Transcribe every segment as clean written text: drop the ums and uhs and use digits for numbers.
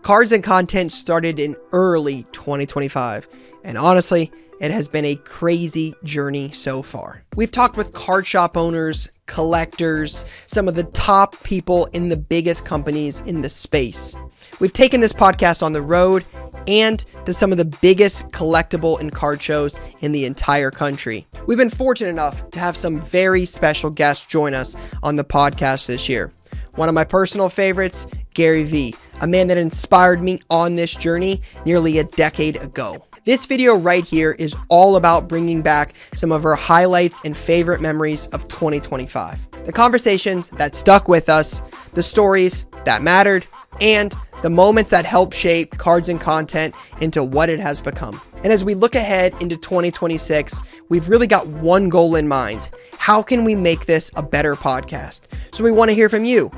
Cards and content started in early 2025, and honestly, it has been a crazy journey so far. We've talked with card shop owners, collectors, some of the top people in the biggest companies in the space. We've taken this podcast on the road and to some of the biggest collectible and card shows in the entire country. We've been fortunate enough to have some very special guests join us on the podcast this year. One of my personal favorites, Gary Vee, a man that inspired me on this journey nearly a decade ago. This video right here is all about bringing back some of our highlights and favorite memories of 2025. The conversations that stuck with us, the stories that mattered, and the moments that helped shape Cards and Content into what it has become. And as we look ahead into 2026, we've really got one goal in mind. How can we make this a better podcast? So we want to hear from you.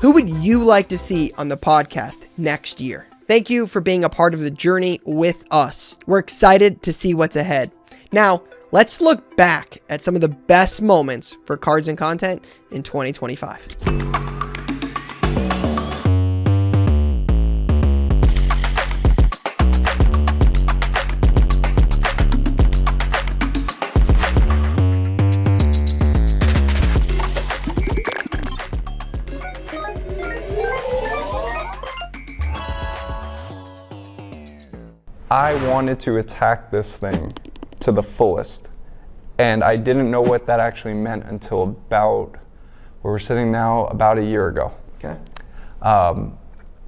Who would you like to see on the podcast next year? Thank you for being a part of the journey with us. We're excited to see what's ahead. Now, let's look back at some of the best moments for Cards and Content in 2025. I wanted to attack this thing to the fullest, and I didn't know what that actually meant until about, where we're sitting now, about a year ago. Okay.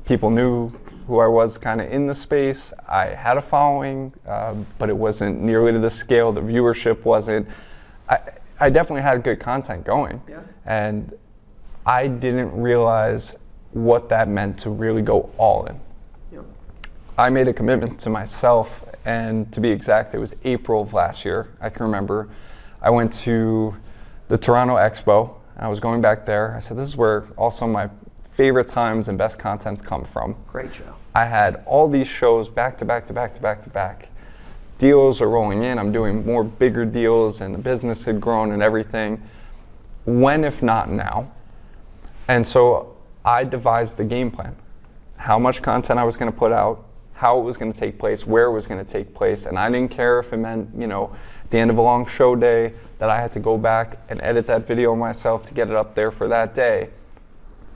People knew who I was kind of in the space. I had a following, but it wasn't nearly to the scale. The viewership wasn't. I definitely had good content going, and I didn't realize what that meant to really go all in. I made a commitment to myself, and to be exact, it was April of last year. I can remember. I went to the Toronto Expo. I was going back there. I said, this is where also my favorite times and best contents come from. Great show. I had all these shows back to back to back to back to back. Deals are rolling in. I'm doing more bigger deals, and the business had grown and everything. When, if not now? And so I devised the game plan. How much content I was going to put out, how it was going to take place, where it was going to take place, and I didn't care if it meant, at the end of a long show day that I had to go back and edit that video myself to get it up there for that day.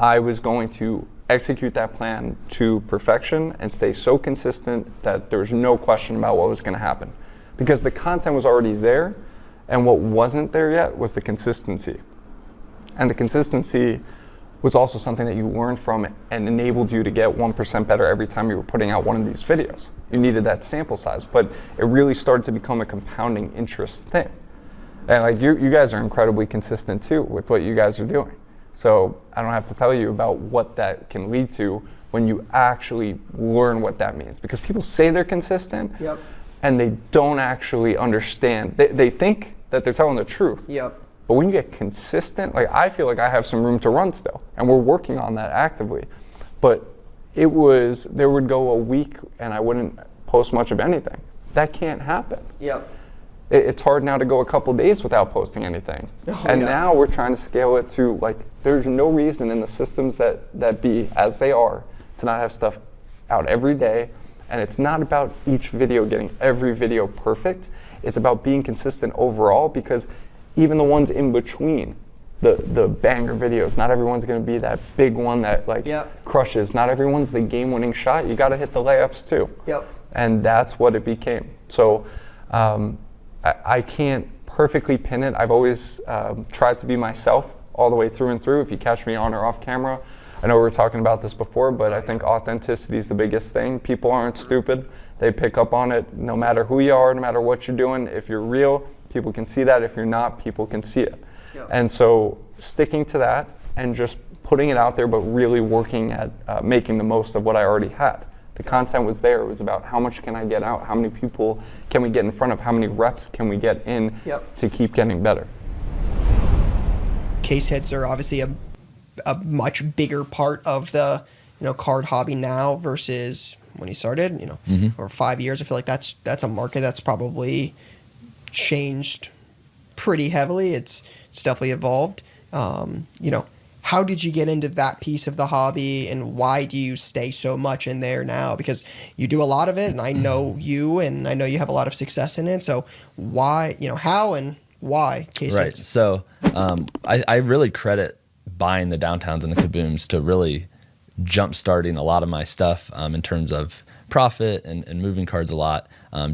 I was going to execute that plan to perfection and stay so consistent that there was no question about what was going to happen. Because the content was already there, and what wasn't there yet was the consistency. And the consistency was also something that you learned from and enabled you to get 1% better every time you were putting out one of these videos. You needed that sample size, but it really started to become a compounding interest thing. And like you guys are incredibly consistent too with what you guys are doing. So I don't have to tell you about what that can lead to when you actually learn what that means. Because people say they're consistent, and they don't actually understand. They think that they're telling the truth. But when you get consistent, like I feel like I have some room to run still, and we're working on that actively. But there would go a week and I wouldn't post much of anything. That can't happen. It's hard now to go a couple days without posting anything. Now we're trying to scale it to, like, there's no reason in the systems that be as they are to not have stuff out every day. And it's not about each video getting every video perfect. It's about being consistent overall, because even the ones in between, the banger videos, not everyone's going to be that big one that crushes. Not everyone's the game-winning shot. You got to hit the layups too. And that's what it became. So I can't perfectly pin it. I've always tried to be myself all the way through and through. If you catch me on or off camera, I know we were talking about this before, but I think authenticity is the biggest thing. People aren't stupid. They pick up on it no matter who you are, no matter what you're doing. If you're real, people can see that. If you're not, people can see it. And so sticking to that and just putting it out there, but really working at making the most of what I already had. The content was there. It was about how much can I get out? How many people can we get in front of? How many reps can we get in to keep getting better? Case hits are obviously a much bigger part of the card hobby now versus when you started. Over 5 years. I feel like that's a market that's probably changed pretty heavily. It's definitely evolved. how did you get into that piece of the hobby, and why do you stay so much in there now? Because you do a lot of it, and I know you, and I know you have a lot of success in it. So why, how and why case Right. hits? So I really credit buying the downtowns and the kabooms to really jump starting a lot of my stuff in terms of profit and moving cards a lot,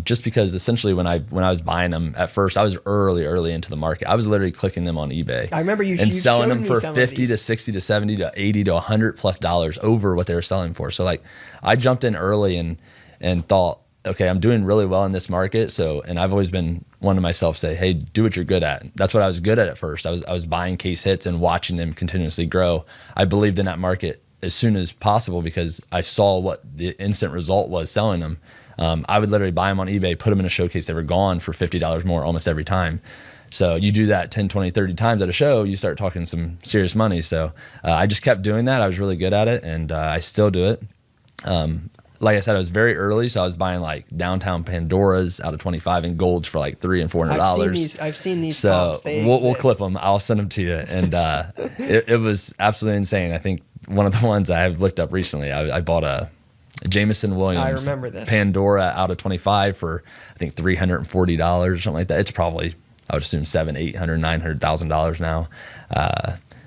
just because essentially when I was buying them at first, I was early into the market. I was literally clicking them on eBay. I remember you and selling showed them me for some of 50 these. to 60 to 70 to 80 to $100+ over what they were selling for. So like I jumped in early and thought, okay, I'm doing really well in this market. So, and I've always been one to myself say, hey, do what you're good at. That's what I was good at first. I was buying case hits and watching them continuously grow. I believed in that market as soon as possible because I saw what the instant result was selling them. I would literally buy them on eBay, put them in a showcase. They were gone for $50 more almost every time. So you do that 10, 20, 30 times at a show, you start talking some serious money. So I just kept doing that. I was really good at it, and I still do it. Like I said, I was very early, so I was buying like downtown Pandoras out of 25 and golds for like $300 and $400. I've seen these so comps. we'll clip them. I'll send them to you. And it was absolutely insane. I think one of the ones I have looked up recently, I bought a Jameson Williams I remember this. Pandora out of 25 for I think $340 or something like that. It's probably, I would assume, $700,000, $800,000, $900,000 now.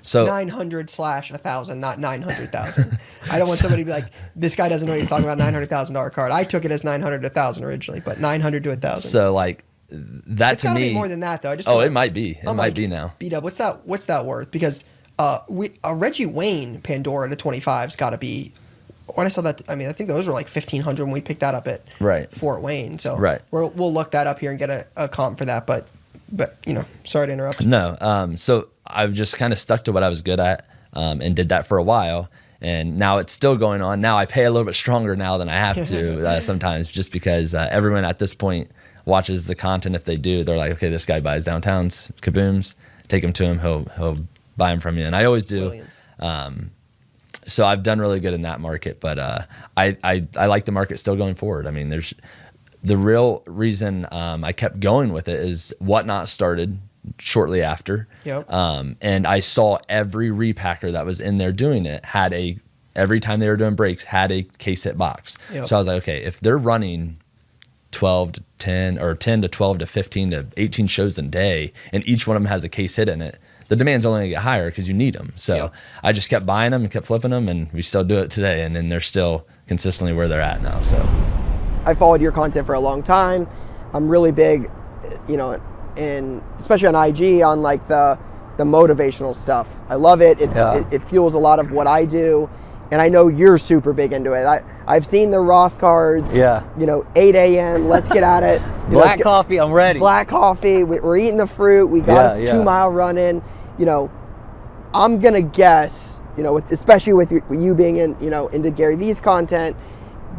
So 900/1,000, not 900,000. I don't want somebody to be like, this guy doesn't know what he's talking about. $900,000 card. I took it as 900 to 1,000 originally, but 900 to 1,000. So like that It's to gotta me, be more than that though. it might be. It might be now. B-Dub, what's that worth? Because a Reggie Wayne Pandora to 25's got to be. When I saw that, I mean, I think those were like 1,500 when we picked that up at Fort Wayne. So we'll look that up here and get a comp for that. But sorry to interrupt. No. So I've just kind of stuck to what I was good at and did that for a while. And now it's still going on. Now I pay a little bit stronger now than I have to sometimes, just because everyone at this point watches the content. If they do, they're like, okay, this guy buys downtowns, kabooms, take him to him. He'll buy them from you. And I always do. So I've done really good in that market, but I like the market still going forward. I mean, there's the real reason I kept going with it is Whatnot started shortly after. And I saw every repacker that was in there doing it every time they were doing breaks had a case hit box. So I was like, okay, if they're running 12 to 10 or 10 to 12 to 15 to 18 shows a day and each one of them has a case hit in it, the demand's only going to get higher because you need them. So I just kept buying them and kept flipping them, and we still do it today. And then they're still consistently where they're at now. So I followed your content for a long time. I'm really big, and especially on IG on like the motivational stuff. I love it. It fuels a lot of what I do. And I know you're super big into it. I've seen the Roth cards. 8 a.m. Let's get at it. Black coffee, I'm ready. Black coffee. We're eating the fruit. We got a 2 mile run in. I'm gonna guess. Especially with you being into Gary Vee's content,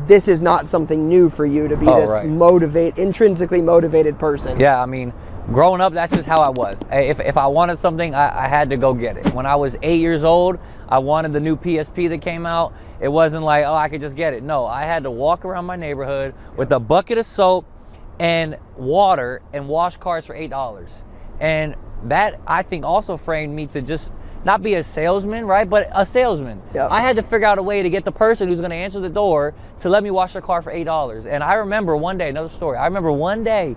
this is not something new for you to be intrinsically motivated person. Yeah, I mean, growing up, that's just how I was. If I wanted something, I had to go get it. When I was 8 years old, I wanted the new PSP that came out. It wasn't like, I could just get it. No, I had to walk around my neighborhood with a bucket of soap and water and wash cars for $8. And that, I think, also framed me to just not be a salesman, right? But a salesman. I had to figure out a way to get the person who's going to answer the door to let me wash their car for $8. And I remember one day, another story. I remember one day,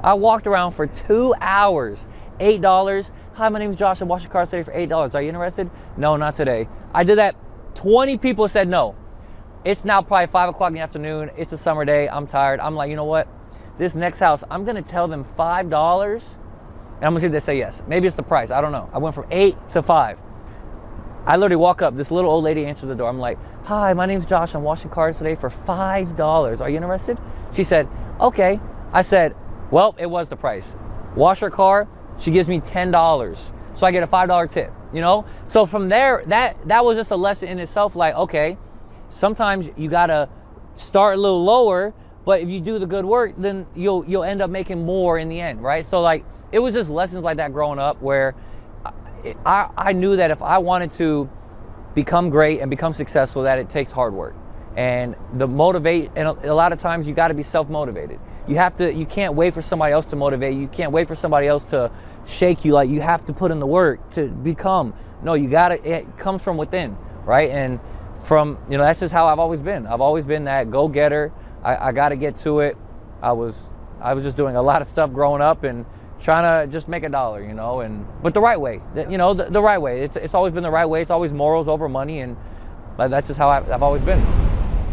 I walked around for 2 hours, $8. Hi, my name's Josh. I wash your car today for $8. Are you interested? No, not today. I did that. 20 people said no. It's now probably 5 o'clock in the afternoon. It's a summer day. I'm tired. I'm like, you know what? This next house, I'm going to tell them $5. And I'm going to see if they say yes. Maybe it's the price. I don't know. I went from 8 to 5. I literally walk up. This little old lady answers the door. I'm like, hi, my name's Josh. I'm washing cars today for $5. Are you interested? She said, okay. I said, well, it was the price. Wash her car, she gives me $10. So I get a $5 tip, So from there, that was just a lesson in itself. Like, okay, sometimes you gotta start a little lower, but if you do the good work, then you'll end up making more in the end, right? So like, it was just lessons like that growing up where I knew that if I wanted to become great and become successful, that it takes hard work. And and a lot of times you gotta be self-motivated. you can't wait for somebody else to motivate you. You can't wait for somebody else to shake you. Like, you have to put in the work to become. No, it comes from within, right? And that's just how I've always been. I've always been that go-getter. I got to get to it. I was just doing a lot of stuff growing up and trying to just make $1, but the right way, the right way. It's always been the right way. It's always morals over money, and that's just how I've always been.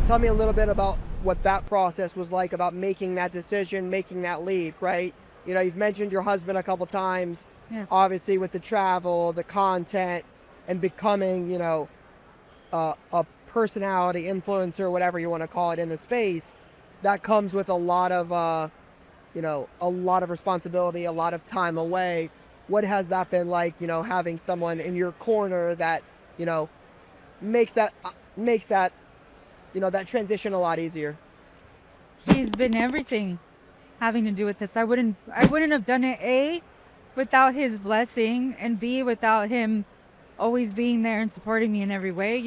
Tell me a little bit about what that process was like, about making that decision, making that leap, right? You've mentioned your husband a couple times, Yes. obviously with the travel, the content, and becoming, a personality, influencer, whatever you want to call it in the space. That comes with a lot of, a lot of responsibility, a lot of time away. What has that been like, having someone in your corner that, makes that, that transition a lot easier? He's been everything having to do with this. I wouldn't have done it, A, without his blessing, and B, without him always being there and supporting me in every way.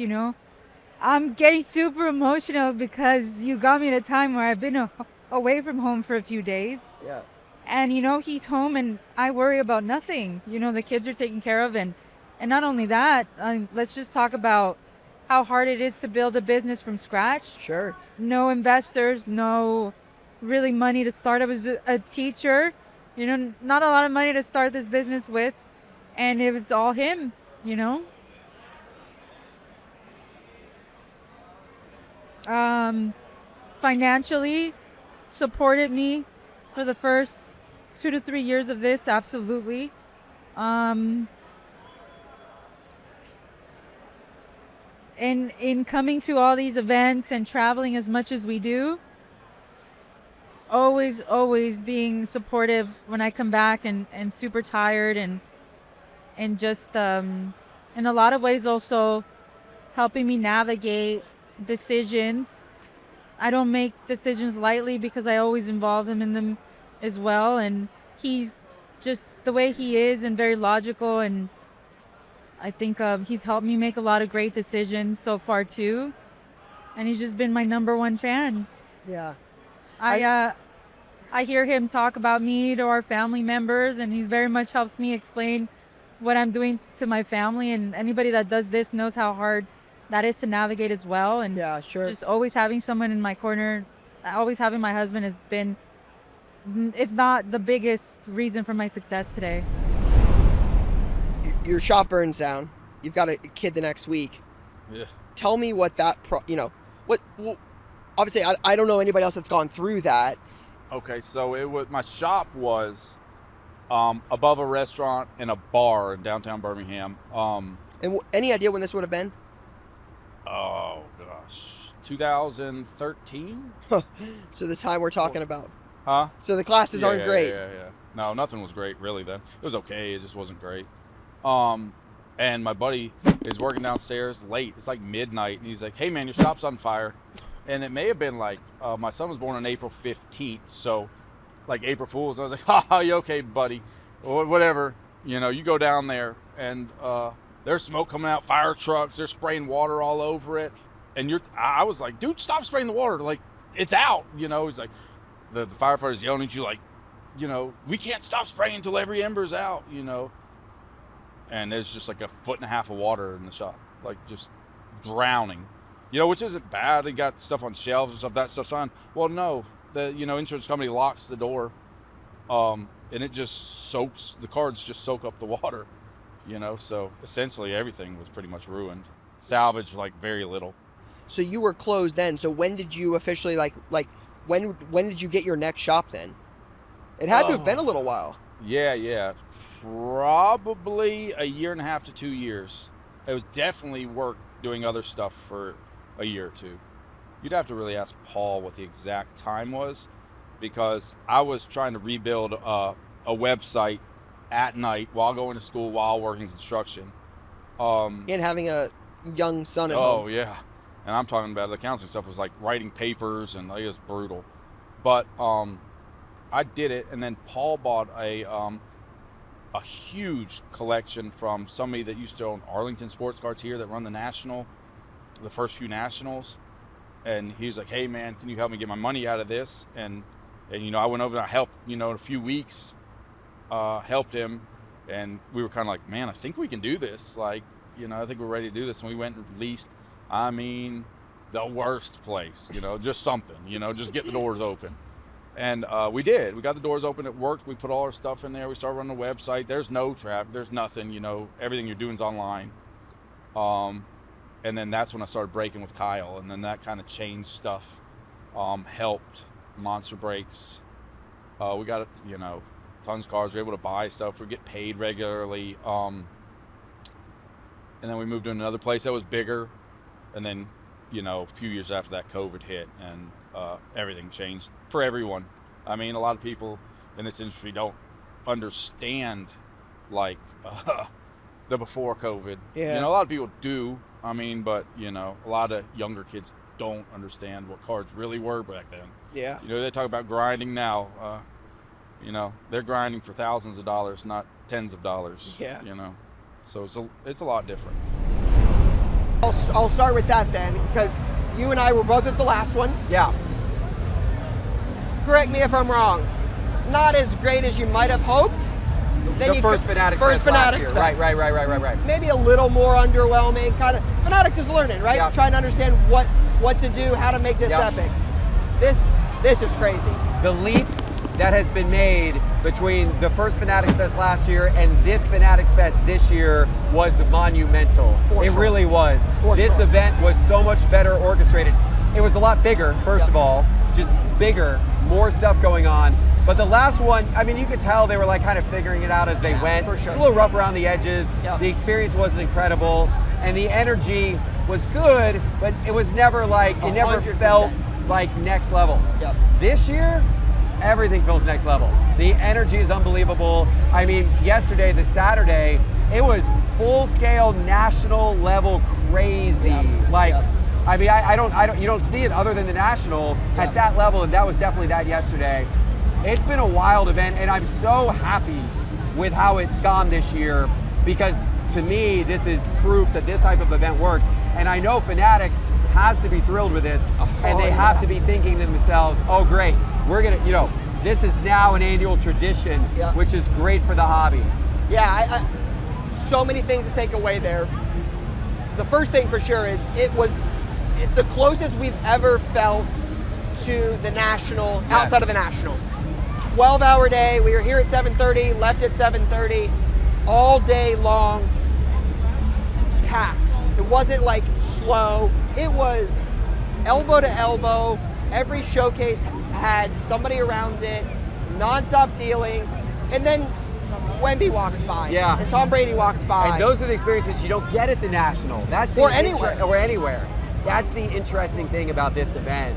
I'm getting super emotional because you got me at a time where I've been away from home for a few days. Yeah. And he's home and I worry about nothing. The kids are taken care of, and not only that, let's just talk about how hard it is to build a business from scratch. Sure. No investors, no really money to start. I was a teacher, not a lot of money to start this business with, and it was all him. Financially supported me for the first 2 to 3 years of this, absolutely. In coming to all these events and traveling as much as we do, always being supportive when I come back and super tired, and just in a lot of ways also helping me navigate decisions. I don't make decisions lightly because I always involve him in them as well, and he's just the way he is and very logical, and I think he's helped me make a lot of great decisions so far too, and he's just been my number one fan. Yeah. I hear him talk about me to our family members, and he very much helps me explain what I'm doing to my family, and anybody that does this knows how hard that is to navigate as well. And Yeah, sure. just always having someone in my corner, always having my husband, has been, if not the biggest reason for my success today. Your shop burns down. You've got a kid the next week. Yeah. Tell me what that, obviously I don't know anybody else that's gone through that. Okay, so my shop was above a restaurant and a bar in downtown Birmingham. And any idea when this would have been? Oh gosh, 2013. So the time we're talking about. Huh? So the classes aren't great. Yeah. No, nothing was great really then. It was okay. It just wasn't great. And my buddy is working downstairs late. It's like midnight, and he's like, "Hey man, your shop's on fire." And it may have been like my son was born on April 15th, so like April Fool's. I was like, "Ha, you okay, buddy? Or whatever. You go down there, and there's smoke coming out, fire trucks. They're spraying water all over it, and I was like, dude, stop spraying the water. Like, it's out. He's like, the firefighters yelling at you like, we can't stop spraying until every ember's out. And there's just like 1.5 foot of water in the shop, like just drowning. Which isn't bad. They got stuff on shelves and stuff. That stuff's fine. Well, no, the insurance company locks the door, and it just soaks. The cards just soak up the water. So essentially everything was pretty much ruined. Salvaged like very little. So you were closed then. So when did you officially when did you get your next shop then? It had to have been a little while. Yeah. Probably 1.5 to 2 years. It was definitely work doing other stuff for a year or two. You'd have to really ask Paul what the exact time was, because I was trying to rebuild a website at night while going to school, while working construction. And having a young son at home. Oh, yeah. And I'm talking about the counseling stuff was like writing papers, and it was brutal. But I did it, and then Paul bought a huge collection from somebody that used to own Arlington Sports Cards here that run the first few nationals. And he was like, "Hey man, can you help me get my money out of this?" And And, I went over and I helped, in a few weeks, helped him. And we were kind of like, man, I think we can do this. Like, I think we're ready to do this. And we went and released, the worst place, just something, just get the doors open. And we did. We got the doors open. It worked. We put all our stuff in there. We started running the website. There's no traffic. There's nothing, everything you're doing is online. And then that's when I started breaking with Kyle. And then that kind of changed stuff, helped Monster Breaks. We got, tons of cars. We were able to buy stuff. We get paid regularly. And then we moved to another place that was bigger. And then, a few years after that, COVID hit, and everything changed for everyone. A lot of people in this industry don't understand, like, the before COVID. Yeah. A lot of people do, but, a lot of younger kids don't understand what cards really were back then. Yeah. They talk about grinding now. They're grinding for thousands of dollars, not tens of dollars. Yeah. So it's a lot different. I'll start with that then, because you and I were both at the last one. Yeah. Correct me if I'm wrong. Not as great as you might have hoped. The first Fanatics Fest last year. Fest. Right. Maybe a little more underwhelming. Kind of. Fanatics is learning, right? Yep. Trying to understand what to do, how to make this epic. This is crazy. The leap that has been made between the first Fanatics Fest last year and this Fanatics Fest this year was monumental. For it sure. really was. This event was so much better orchestrated. It was a lot bigger, first of all, just bigger, more stuff going on. But the last one, you could tell they were like kind of figuring it out as they went. For sure. It's a little rough around the edges. Yep. The experience wasn't incredible, and the energy was good, but it was never like, it never 100%. felt like next level. Yep. This year, everything feels next level. The energy is unbelievable. Yesterday, the Saturday, it was full scale, national level crazy. You don't see it other than the national at that level, and that was definitely that yesterday. It's been a wild event, and I'm so happy with how it's gone this year, because to me, this is proof that this type of event works. And I know Fanatics has to be thrilled with this, and they have to be thinking to themselves, oh great, we're gonna, this is now an annual tradition, which is great for the hobby. Yeah, so many things to take away there. The first thing for sure is it's the closest we've ever felt to the national, outside of the national. 12-hour day, we were here at 7:30, left at 7:30, all day long, packed. It wasn't like slow, it was elbow to elbow. Every showcase had somebody around it, non-stop dealing, and then Wemby walks by, and Tom Brady walks by. And those are the experiences you don't get at the National. That's Or anywhere. Or anywhere. That's the interesting thing about this event.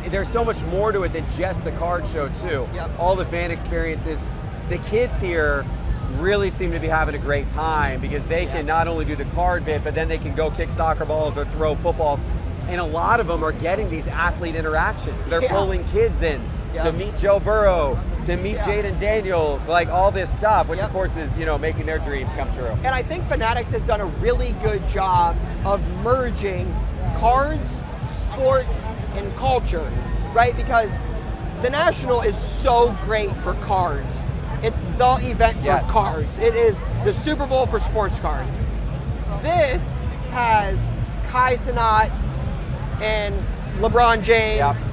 There's so much more to it than just the card show too. Yep. All the fan experiences. The kids here really seem to be having a great time, because they can not only do the card bit, but then they can go kick soccer balls or throw footballs. And a lot of them are getting these athlete interactions. They're pulling kids in to meet Joe Burrow, to meet Jaden Daniels, like all this stuff, which of course is, making their dreams come true. And I think Fanatics has done a really good job of merging cards, sports, and culture, right? Because the National is so great for cards. It's the event for cards. It is the Super Bowl for sports cards. This has Kai Cenat and LeBron James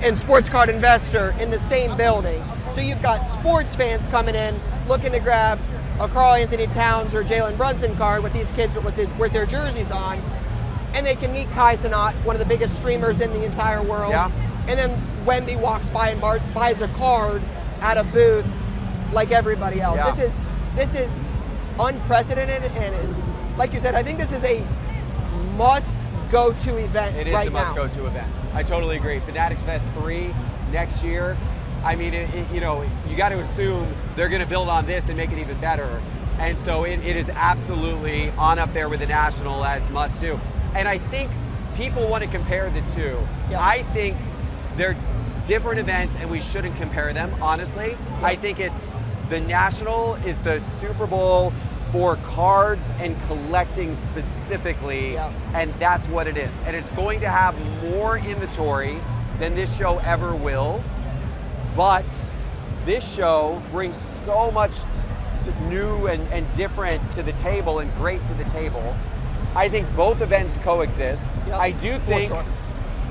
and Sports Card Investor in the same building. So you've got sports fans coming in looking to grab a Karl Anthony Towns or Jalen Brunson card with these kids with their jerseys on, and they can meet Kai Cenat, one of the biggest streamers in the entire world. And then Wemby walks by and buys a card at a booth like everybody else. This is unprecedented, and it's, like you said, I think this is a must-go-to event right now. It is a must-go-to event. I totally agree. Fanatics Fest 3 next year. I mean, you got to assume they're going to build on this and make it even better. And so it is absolutely on up there with the National as must-do. And I think people want to compare the two. I think they're different events, and we shouldn't compare them, honestly. I think the National is the Super Bowl for cards and collecting specifically, and that's what it is. And it's going to have more inventory than this show ever will. but this show brings so much new and different to the table and great to the table. I think both events coexist. Yep, I do for think sure.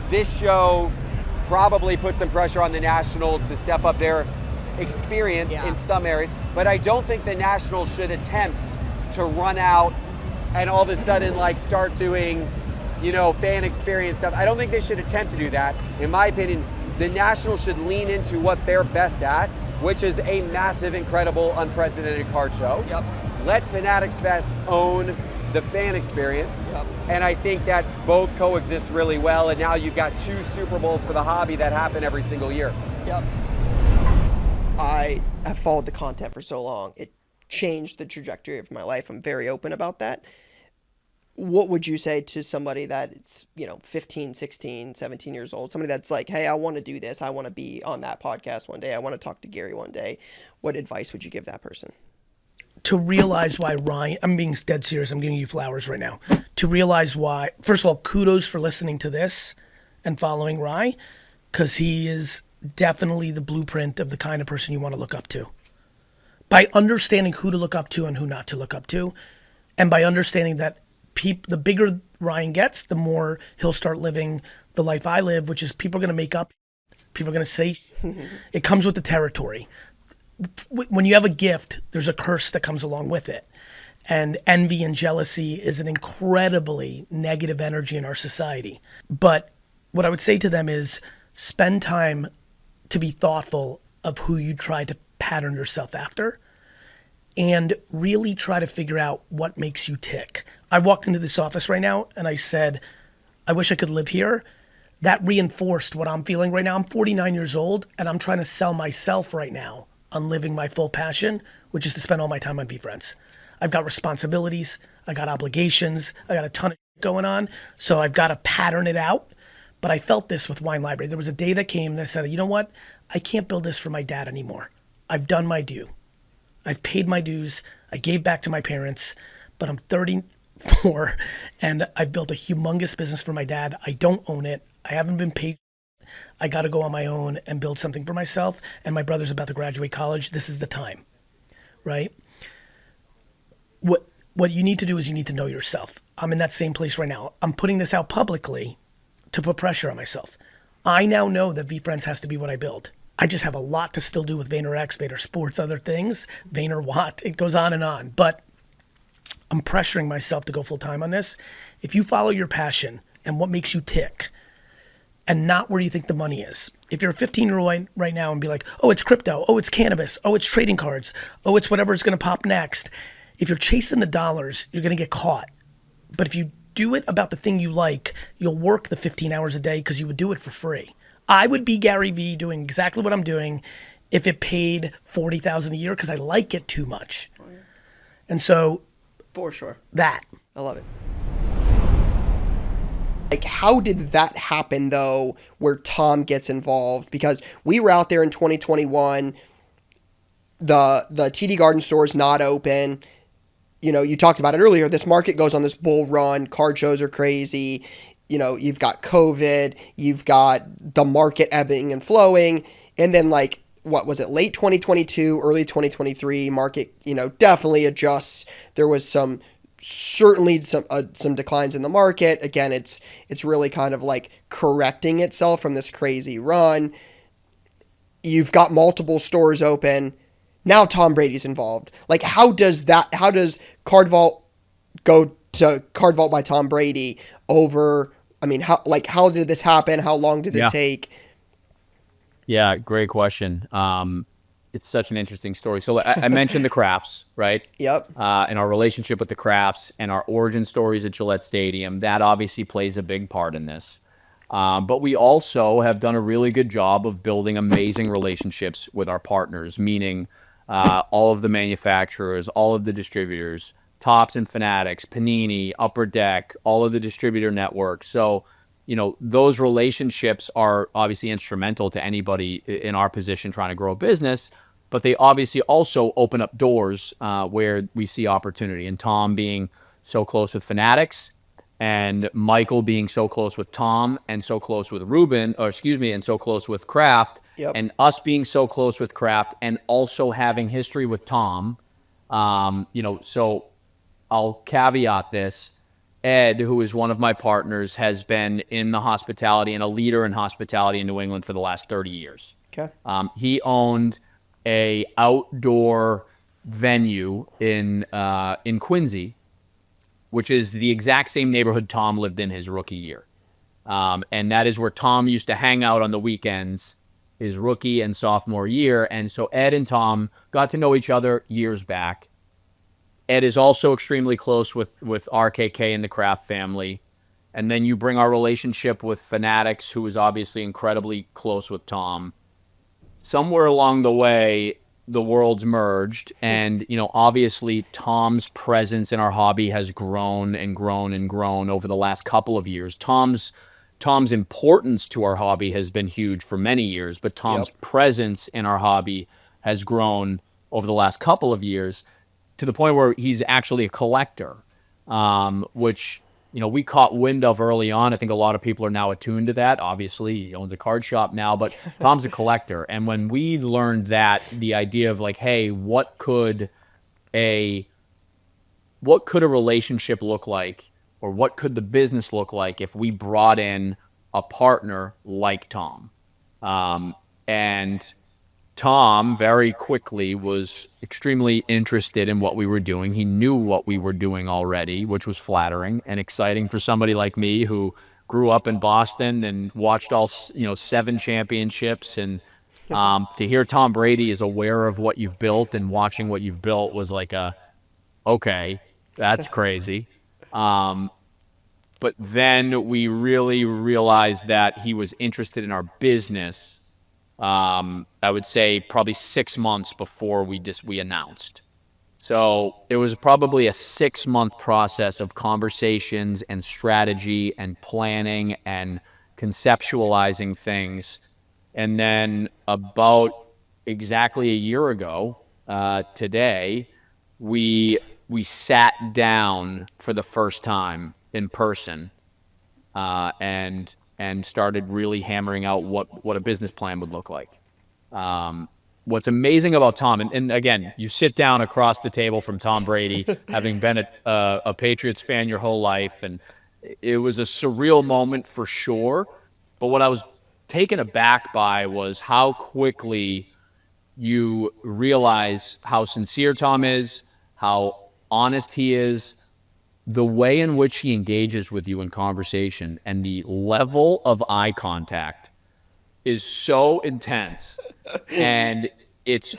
this show probably puts some pressure on the National to step up their experience in some areas, but I don't think the National should attempt to run out and all of a sudden like start doing, fan experience stuff. I don't think they should attempt to do that. In my opinion, the National should lean into what they're best at, which is a massive, incredible, unprecedented card show. Yep. Let Fanatics Fest own the fan experience. Yep. And I think that both coexist really well. And now you've got 2 Super Bowls for the hobby that happen every single year. Yep. I have followed the content for so long. It changed the trajectory of my life. I'm very open about that. What would you say to somebody that's, 15, 16, 17 years old? Somebody that's like, hey, I want to do this. I want to be on that podcast one day. I want to talk to Gary one day. What advice would you give that person? To realize why Ryan, I'm being dead serious, I'm giving you flowers right now. To realize why, first of all, kudos for listening to this and following Rye, because he is definitely the blueprint of the kind of person you want to look up to. By understanding who to look up to and who not to look up to, and by understanding that the bigger Ryan gets, the more he'll start living the life I live, which is people are going to make up, people are going to say, it comes with the territory. When you have a gift, there's a curse that comes along with it. And envy and jealousy is an incredibly negative energy in our society. But what I would say to them is spend time to be thoughtful of who you try to pattern yourself after and really try to figure out what makes you tick. I walked into this office right now and I said, I wish I could live here. That reinforced what I'm feeling right now. I'm 49 years old and I'm trying to sell myself right now on living my full passion, which is to spend all my time on VeeFriends. I've got responsibilities, I got obligations, I got a ton of going on, so I've got to pattern it out. But I felt this with Wine Library. There was a day that came that said, you know what? I can't build this for my dad anymore. I've done my due. I've paid my dues. I gave back to my parents, but I'm 34 and I've built a humongous business for my dad. I don't own it. I haven't been paid. I got to go on my own and build something for myself. And my brother's about to graduate college. This is the time, right? What you need to do is you need to know yourself. I'm in that same place right now. I'm putting this out publicly to put pressure on myself. I now know that VeeFriends has to be what I build. I just have a lot to still do with VaynerX, Vayner Sports, other things, Vayner Watt. It goes on and on. But I'm pressuring myself to go full time on this. If you follow your passion and what makes you tick, and not where you think the money is. If you're a 15-year-old right now and be like, oh, it's crypto, oh, it's cannabis, oh, it's trading cards, oh, it's whatever's gonna pop next. If you're chasing the dollars, you're gonna get caught. But if you do it about the thing you like, you'll work the 15 hours a day because you would do it for free. I would be Gary Vee doing exactly what I'm doing if it paid $40,000 a year because I like it too much. Oh, yeah. And so, for sure, that. I love it. Like, how did that happen, though, where Tom gets involved? Because we were out there in 2021. The TD Garden store is not open. You talked about it earlier. This market goes on this bull run. Card shows are crazy. You've got COVID. You've got the market ebbing and flowing. And then, what was it, late 2022, early 2023, market, definitely adjusts. There was certainly some declines in the market. Again, it's really kind of correcting itself from this crazy run. You've got multiple stores open. Now Tom Brady's involved. How does Card Vault go to Card Vault by Tom Brady over, how did this happen? How long did it take? Yeah, great question. It's such an interesting story. So I mentioned the crafts, right? Yep. And our relationship with the crafts and our origin stories at Gillette Stadium. That obviously plays a big part in this. But we also have done a really good job of building amazing relationships with our partners, meaning all of the manufacturers, all of the distributors, Topps and Fanatics, Panini, Upper Deck, all of the distributor networks. So, those relationships are obviously instrumental to anybody in our position trying to grow a business, but they obviously also open up doors where we see opportunity. And Tom being so close with Fanatics and Michael being so close with Tom and so close with Ruben, and so close with Kraft, and us being so close with Kraft and also having history with Tom, so I'll caveat this. Ed, who is one of my partners, has been in the hospitality and a leader in hospitality in New England for the last 30 years. Okay. He owned a outdoor venue in Quincy, which is the exact same neighborhood Tom lived in his rookie year. And that is where Tom used to hang out on the weekends his rookie and sophomore year. And so Ed and Tom got to know each other years back. Ed is also extremely close with RKK and the Kraft family. And then you bring our relationship with Fanatics, who is obviously incredibly close with Tom. Somewhere along the way, the worlds merged. And, obviously Tom's presence in our hobby has grown and grown and grown over the last couple of years. Tom's importance to our hobby has been huge for many years, but Tom's presence in our hobby has grown over the last couple of years, to the point where he's actually a collector, which, we caught wind of early on. I think a lot of people are now attuned to that. Obviously, he owns a card shop now, but Tom's a collector. And when we learned that, the idea of like, hey, what could a relationship look like, or what could the business look like if we brought in a partner like Tom? And Tom very quickly was extremely interested in what we were doing. He knew what we were doing already, which was flattering and exciting for somebody like me who grew up in Boston and watched all 7 championships. And to hear Tom Brady is aware of what you've built and watching what you've built was like okay, that's crazy. But then we really realized that he was interested in our business. I would say probably 6 months before we announced. So it was probably a 6-month process of conversations and strategy and planning and conceptualizing things. And then about exactly a year ago today, we sat down for the first time in person and started really hammering out what a business plan would look like. What's amazing about Tom, and again, you sit down across the table from Tom Brady, having been a Patriots fan your whole life, and it was a surreal moment for sure. But what I was taken aback by was how quickly you realize how sincere Tom is, how honest he is, the way in which he engages with you in conversation, and the level of eye contact is so intense. And it's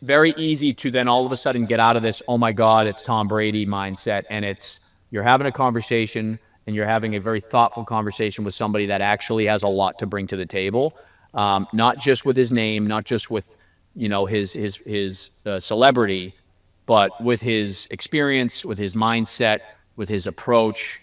very easy to then all of a sudden get out of this, oh my God, it's Tom Brady mindset. And you're having a conversation, and you're having a very thoughtful conversation with somebody that actually has a lot to bring to the table. Not just with his name, not just with, his celebrity, but with his experience, with his mindset, with his approach.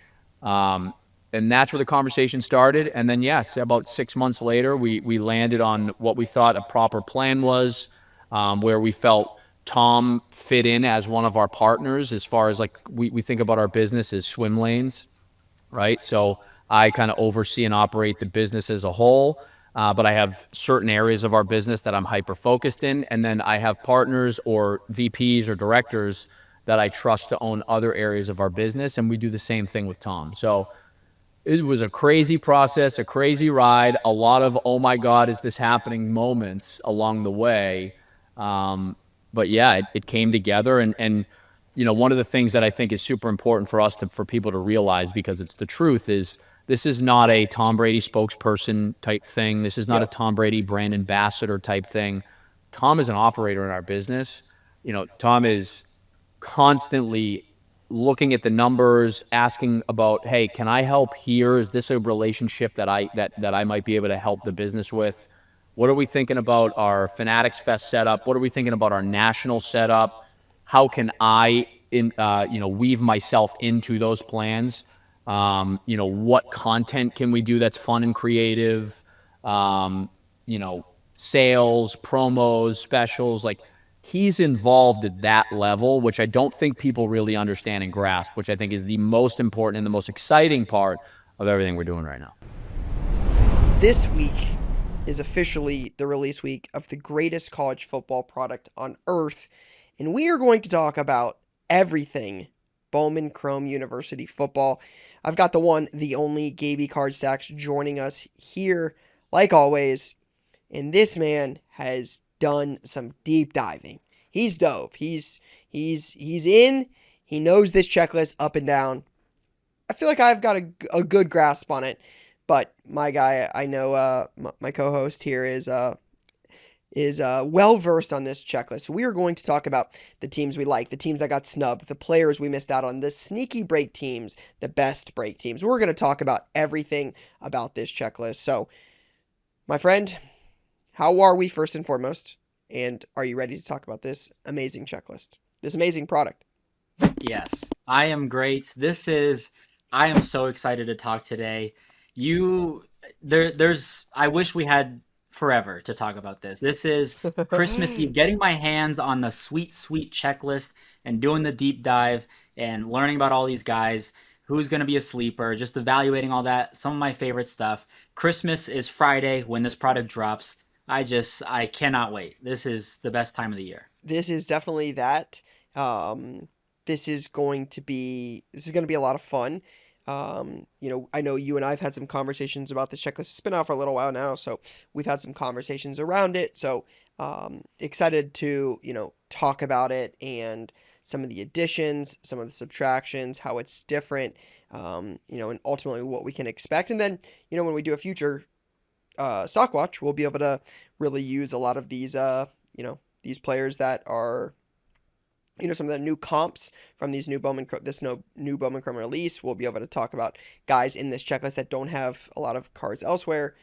And that's where the conversation started. And then, yes, about 6 months later, we landed on what we thought a proper plan was, where we felt Tom fit in as one of our partners as far as like we think about our business as swim lanes, right? So I kind of oversee and operate the business as a whole. But I have certain areas of our business that I'm hyper-focused in, and then I have partners or VPs or directors that I trust to own other areas of our business, and we do the same thing with Tom. So it was a crazy process, a crazy ride, a lot of, oh my God, is this happening moments along the way. But yeah, it came together, and one of the things that I think is super important for us for people to realize, because it's the truth, is this is not a Tom Brady spokesperson type thing. This is not a Tom Brady brand ambassador type thing. Tom is an operator in our business. Tom is constantly looking at the numbers, asking about, hey, can I help here? Is this a relationship that I might be able to help the business with? What are we thinking about our Fanatics Fest setup? What are we thinking about our national setup? How can I weave myself into those plans? What content can we do that's fun and creative? Sales, promos, specials. Like, he's involved at that level, which I don't think people really understand and grasp, which I think is the most important and the most exciting part of everything we're doing right now. This week is officially the release week of the greatest college football product on earth, and we are going to talk about everything Bowman Chrome University football. I've got the one, the only Gaby Card Stacks joining us here, like always, and this man has done some deep diving. He's dove. He's in. He knows this checklist up and down. I feel like I've got a good grasp on it, but my guy, I know my co-host here is well versed on this checklist. We are going to talk about the teams we like, the teams that got snubbed, the players we missed out on, the sneaky break teams, the best break teams. We're going to talk about everything about this checklist. So, my friend, how are we first and foremost? And are you ready to talk about this amazing checklist, this amazing product? Yes, I am great. I am so excited to talk today. I wish we had forever to talk about this. This is Christmas Eve, getting my hands on the sweet, sweet checklist and doing the deep dive and learning about all these guys, who's going to be a sleeper, just evaluating all that, some of my favorite stuff. Christmas is Friday when this product drops. I cannot wait. This is the best time of the year. This is definitely that. This is going to be a lot of fun. I know you and I have had some conversations about this checklist. It's been out for a little while now, so we've had some conversations around it. So excited to, talk about it and some of the additions, some of the subtractions, how it's different, and ultimately what we can expect. And then, when we do a future stock watch, we'll be able to really use a lot of these, these players that are, some of the new comps from these new Bowman Chrome release. We'll be able to talk about guys in this checklist that don't have a lot of cards elsewhere.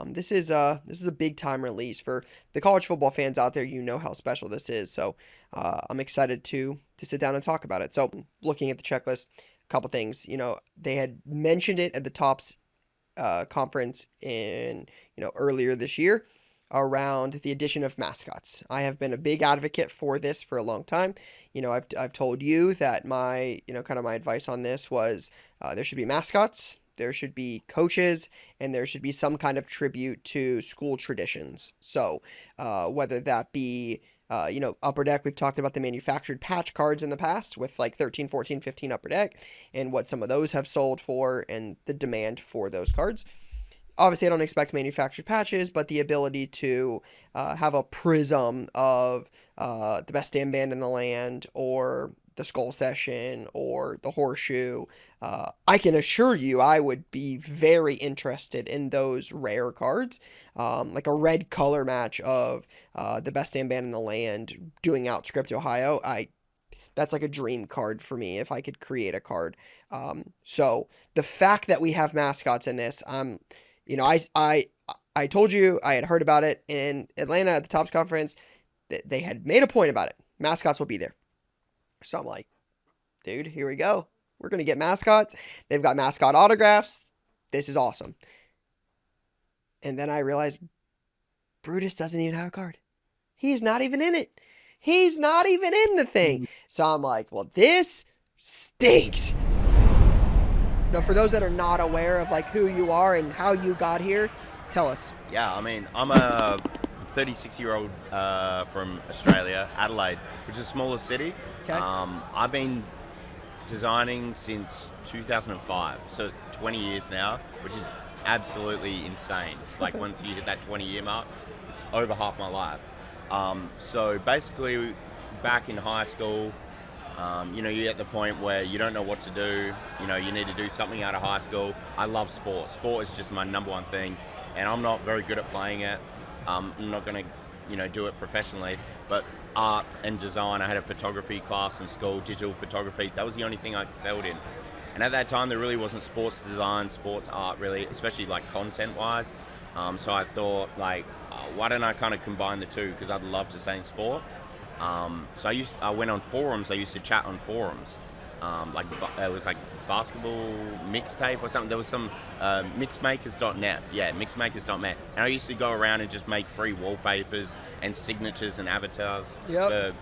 This is a big time release for the college football fans out there. You know how special this is. So I'm excited to sit down and talk about it. So looking at the checklist, a couple things. They had mentioned it at the Tops conference in earlier this year, around the addition of mascots. I have been a big advocate for this for a long time. I've told you that my, kind of my advice on this was there should be mascots, there should be coaches, and there should be some kind of tribute to school traditions. So whether that be, Upper Deck, we've talked about the manufactured patch cards in the past with like 13, 14, 15 Upper Deck and what some of those have sold for and the demand for those cards. Obviously, I don't expect manufactured patches, but the ability to have a prism of the best damn band in the land, or the Skull Session, or the Horseshoe, I can assure you I would be very interested in those rare cards, like a red color match of the best damn band in the land doing out Script Ohio. That's like a dream card for me if I could create a card. So the fact that we have mascots in this, I told you I had heard about it in Atlanta at the Tops conference. They had made a point about it. Mascots will be there. So I'm like, dude, here we go. We're going to get mascots. They've got mascot autographs. This is awesome. And then I realized Brutus doesn't even have a card. He's not even in it. He's not even in the thing. So I'm like, well, this stinks. Now, for those that are not aware of like who you are and how you got here, tell us. Yeah, I'm a 36-year-old from Australia, Adelaide, which is a smaller city. Okay. I've been designing since 2005, so it's 20 years now, which is absolutely insane. Like once you hit that 20-year mark, it's over half my life. So basically, back in high school, you're at the point where you don't know what to do. You need to do something out of high school. I love sport. Sport is just my number one thing, and I'm not very good at playing it. I'm not going to, do it professionally, but art and design. I had a photography class in school, digital photography. That was the only thing I excelled in. And at that time, there really wasn't sports design, sports art, really, especially like content-wise. So I thought, why don't I kind of combine the two? Because I'd love to stay in sport. So I went on forums. I used to chat on forums. It was like basketball mixtape or something. There was some mixmakers.net. Yeah, mixmakers.net. And I used to go around and just make free wallpapers and signatures and avatars for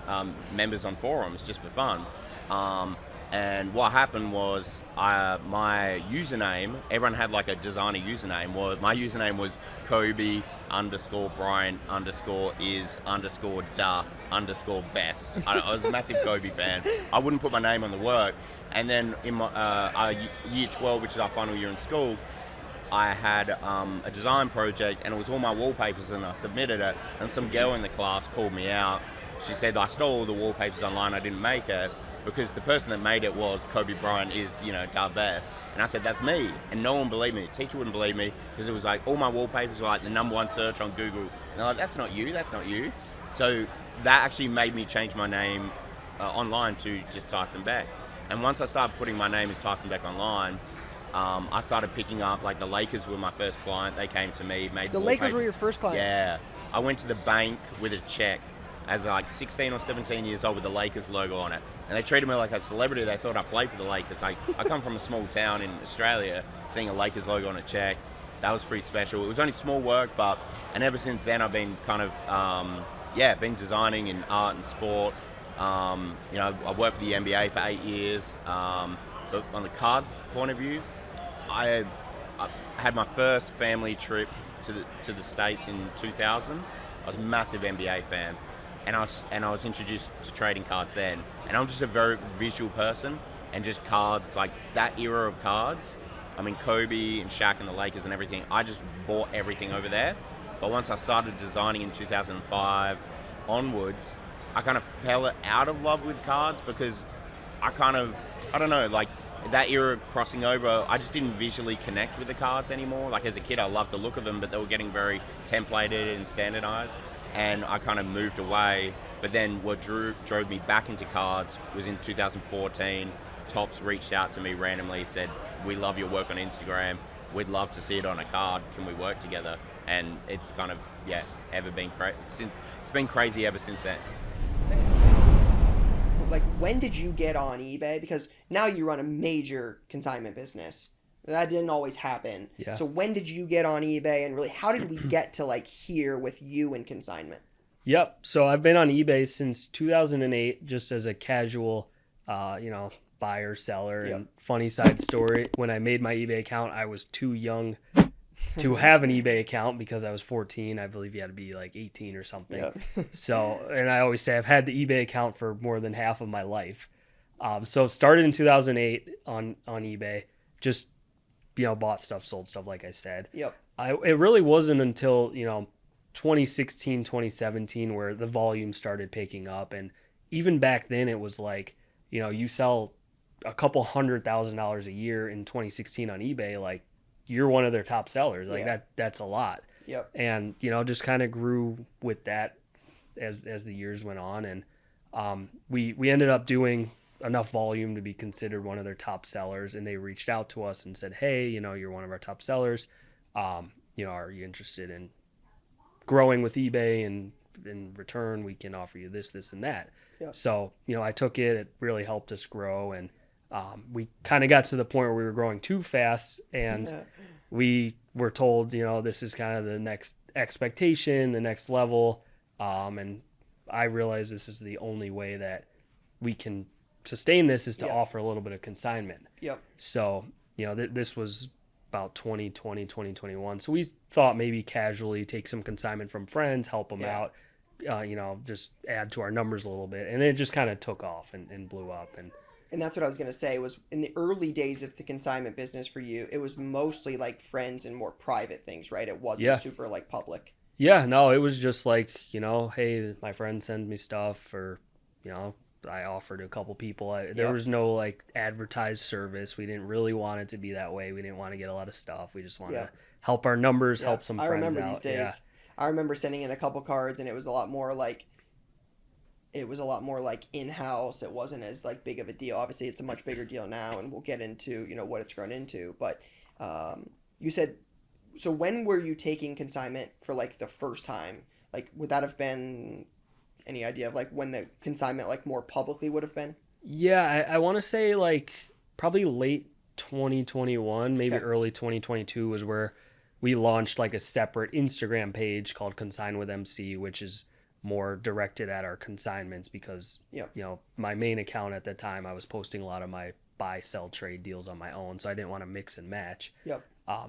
members on forums just for fun. And what happened was my username, everyone had like a designer username. Well, my username was Kobe_Bryant_is_best. I was a massive Kobe fan. I wouldn't put my name on the work. And then in my year 12, which is our final year in school, I had a design project, and it was all my wallpapers, and I submitted it. And some girl in the class called me out. She said, I stole all the wallpapers online, I didn't make it, because the person that made it was Kobe Bryant is, the best. And I said, that's me. And no one believed me. The teacher wouldn't believe me, because it was like all my wallpapers were like the #1 search on Google. And they're like, that's not you, that's not you. So that actually made me change my name online to just Tyson Beck. And once I started putting my name as Tyson Beck online, I started picking up, like the Lakers were my first client. They came to me, made The Lakers were your first client? Yeah. I went to the bank with a check as like 16 or 17 years old with the Lakers logo on it. And they treated me like a celebrity. They thought I played for the Lakers. I come from a small town in Australia, seeing a Lakers logo on a check. That was pretty special. It was only small work, and ever since then I've been kind of, been designing in art and sport. I worked for the NBA for 8 years. But on the Kards point of view, I had my first family trip to the States in 2000. I was a massive NBA fan. And I was introduced to trading cards then. And I'm just a very visual person, and just cards, like that era of cards. I mean, Kobe and Shaq and the Lakers and everything, I just bought everything over there. But once I started designing in 2005 onwards, I kind of fell out of love with cards, because I don't know, like that era crossing over, I just didn't visually connect with the cards anymore. Like as a kid, I loved the look of them, but they were getting very templated and standardized. And I kind of moved away. But then what drove me back into cards was in 2014. Topps reached out to me randomly, said, we love your work on Instagram. We'd love to see it on a card. Can we work together? And it's kind of, ever been crazy. It's been crazy ever since then. Like, when did you get on eBay? Because now you run a major consignment business. That didn't always happen. Yeah. So when did you get on eBay, and really how did we get to like here with you in consignment? Yep. So I've been on eBay since 2008, just as a casual, buyer, seller. Yep. And funny side story, when I made my eBay account, I was too young to have an eBay account because I was 14. I believe you had to be like 18 or something. Yep. So, and I always say I've had the eBay account for more than half of my life. So it started in 2008 on eBay, just, bought stuff, sold stuff, like I said. Yep. It really wasn't until, 2016, 2017 where the volume started picking up. And even back then it was like, you sell a couple $100,000 a year in 2016 on eBay, like you're one of their top sellers. Like that's a lot. Yep. And, just kind of grew with that as the years went on. And we ended up doing enough volume to be considered one of their top sellers, and they reached out to us and said, hey, you're one of our top sellers. Are you interested in growing with eBay, and in return we can offer you this and that. Yeah. So I took it. It really helped us grow, and we kind of got to the point where we were growing too fast, and we were told this is kind of the next expectation, the next level, and I realized this is the only way that we can sustain this is to offer a little bit of consignment. Yep. So, this was about 2020, 2021. So we thought maybe casually take some consignment from friends, help them out, just add to our numbers a little bit. And then it just kind of took off and blew up. And that's what I was going to say, was in the early days of the consignment business for you, it was mostly like friends and more private things, right? It wasn't super like public. Yeah, no, it was just like, hey, my friend sends me stuff, or, I offered a couple people. There was no like advertised service. We didn't really want it to be that way. We didn't want to get a lot of stuff. We just wanted to help our numbers, help some friends out. I remember these days. Yeah. I remember sending in a couple cards, and it was a lot more like in-house. It wasn't as like big of a deal. Obviously it's a much bigger deal now, and we'll get into, what it's grown into. But you said, so when were you taking consignment for like the first time? Like, would that have been any idea of like when the consignment like more publicly would have been? Yeah, I want to say like probably late 2021, maybe early 2022 was where we launched like a separate Instagram page called Consign with MC, which is more directed at our consignments because, you know, my main account at the time, I was posting a lot of my buy, sell, trade deals on my own. So I didn't want to mix and match.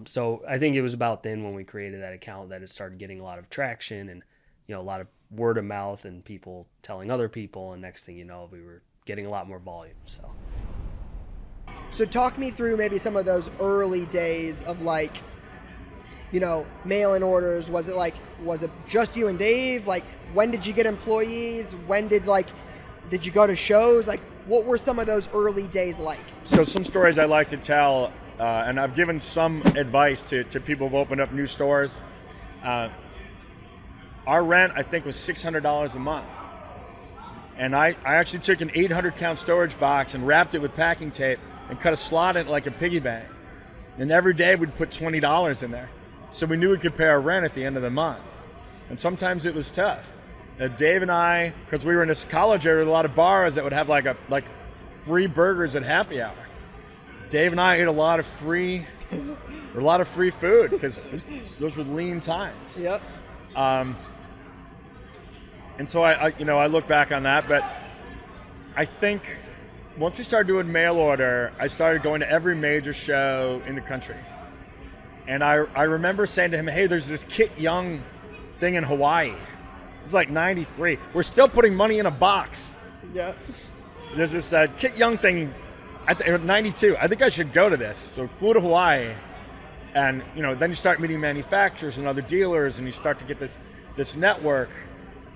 So I think it was about then when we created that account that it started getting a lot of traction and, you know, a lot of word of mouth and people telling other people. And next thing you know, we were getting a lot more volume. So talk me through maybe some of those early days of like, you know, mail-in orders. Was it just you and Dave? Like, when did you get employees? When did you go to shows? Like, what were some of those early days like? So some stories I like to tell, and I've given some advice to people who've opened up new stores. Our rent, I think, was $600 a month. And I actually took an 800 count storage box and wrapped it with packing tape and cut a slot in it like a piggy bank. And every day we'd put $20 in there. So we knew we could pay our rent at the end of the month. And sometimes it was tough. Dave and I, because we were in this college area with a lot of bars that would have like free burgers at happy hour. Dave and I ate a lot of free food because those were lean times. And so I look back on that, but I think once we started doing mail order, I started going to every major show in the country. And I remember saying to him, hey, there's this Kit Young thing in Hawaii. It's like 93. We're still putting money in a box. There's this Kit Young thing at 92. I think I should go to this. So flew to Hawaii. And, you know, then you start meeting manufacturers and other dealers, and you start to get this network.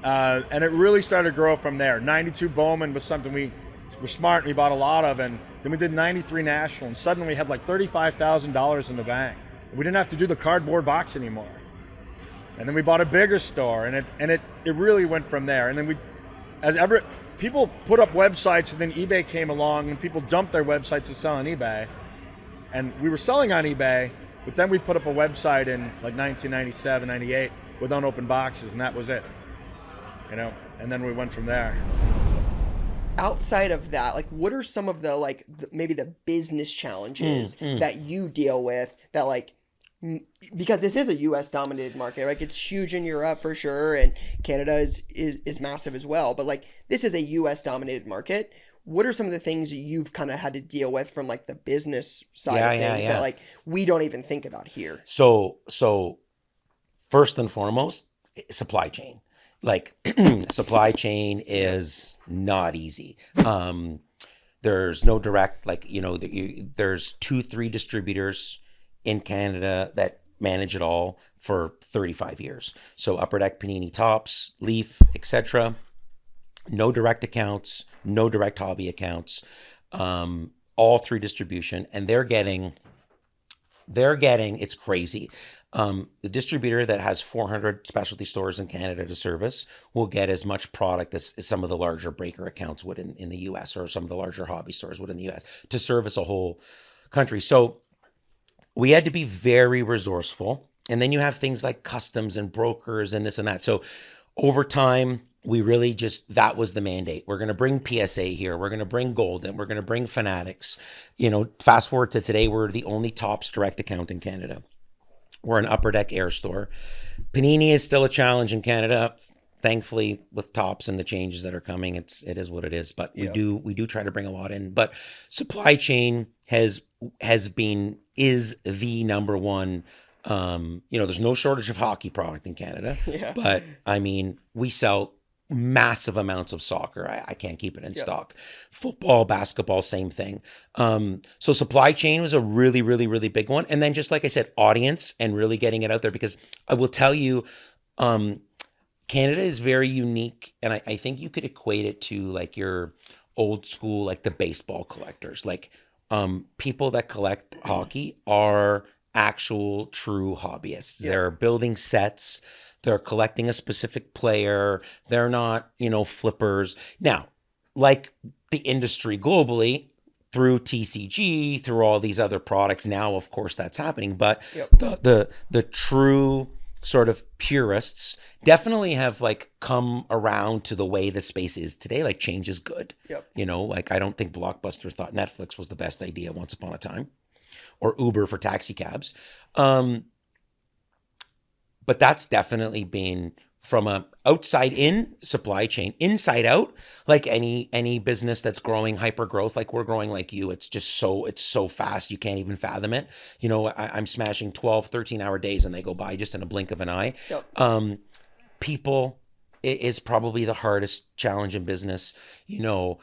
And it really started to grow from there. 92 Bowman was something we were smart and we bought a lot of. And then we did 93 National, and suddenly we had like $35,000 in the bank. We didn't have to do the cardboard box anymore. And then we bought a bigger store, and it really went from there. And then people put up websites, and then eBay came along, and people dumped their websites to sell on eBay. And we were selling on eBay, but then we put up a website in like 1997, 98 with unopened boxes, and that was it. You know, and then we went from there. Outside of that, like, what are some of the maybe the business challenges that you deal with that, like, because this is a U.S. dominated market, like it's huge in Europe for sure, and Canada is massive as well. But like, this is a U.S. dominated market. What are some of the things you've kind of had to deal with from like the business side of things that like we don't even think about here? So first and foremost, supply chain. Like supply chain is not easy. There's no direct, like, you know, there's 2-3 distributors in Canada that manage it all for 35 years. So Upper Deck, Panini, Tops, Leaf, etc. No direct accounts, no direct hobby accounts, all through distribution, and they're getting, it's crazy. The distributor that has 400 specialty stores in Canada to service will get as much product as some of the larger breaker accounts would in the US, or some of the larger hobby stores would in the US, to service a whole country. So we had to be very resourceful. And then you have things like customs and brokers and this and that. So over time, we really that was the mandate. We're going to bring PSA here. We're going to bring Golden. We're going to bring Fanatics. You know, fast forward to today, we're the only Tops direct account in Canada. We're an Upper Deck Air store. Panini is still a challenge in Canada. Thankfully, with Tops and the changes that are coming, it is what it is. But we do try to bring a lot in. But supply chain is the number one. You know, there's no shortage of hockey product in Canada. But I mean, we sell massive amounts of soccer. I can't keep it in stock. Football, basketball, same thing. So supply chain was a really, really, really big one. And then, just like I said, audience and really getting it out there, because I will tell you, Canada is very unique. And I think you could equate it to like your old school, like the baseball collectors, like people that collect hockey are actual true hobbyists. They're building sets. They're collecting a specific player. They're not, you know, flippers. Now, like the industry globally, through TCG, through all these other products, now, of course, that's happening. But the true sort of purists definitely have like come around to the way the space is today. Like change is good. Yep. You know, like I don't think Blockbuster thought Netflix was the best idea once upon a time, or Uber for taxi cabs. But that's definitely been from a outside in supply chain, inside out, like any business that's growing hyper growth, like we're growing like you, it's so fast. You can't even fathom it. You know, I'm smashing 12, 13 hour days and they go by just in a blink of an eye. Yep. People is probably the hardest challenge in business, you know,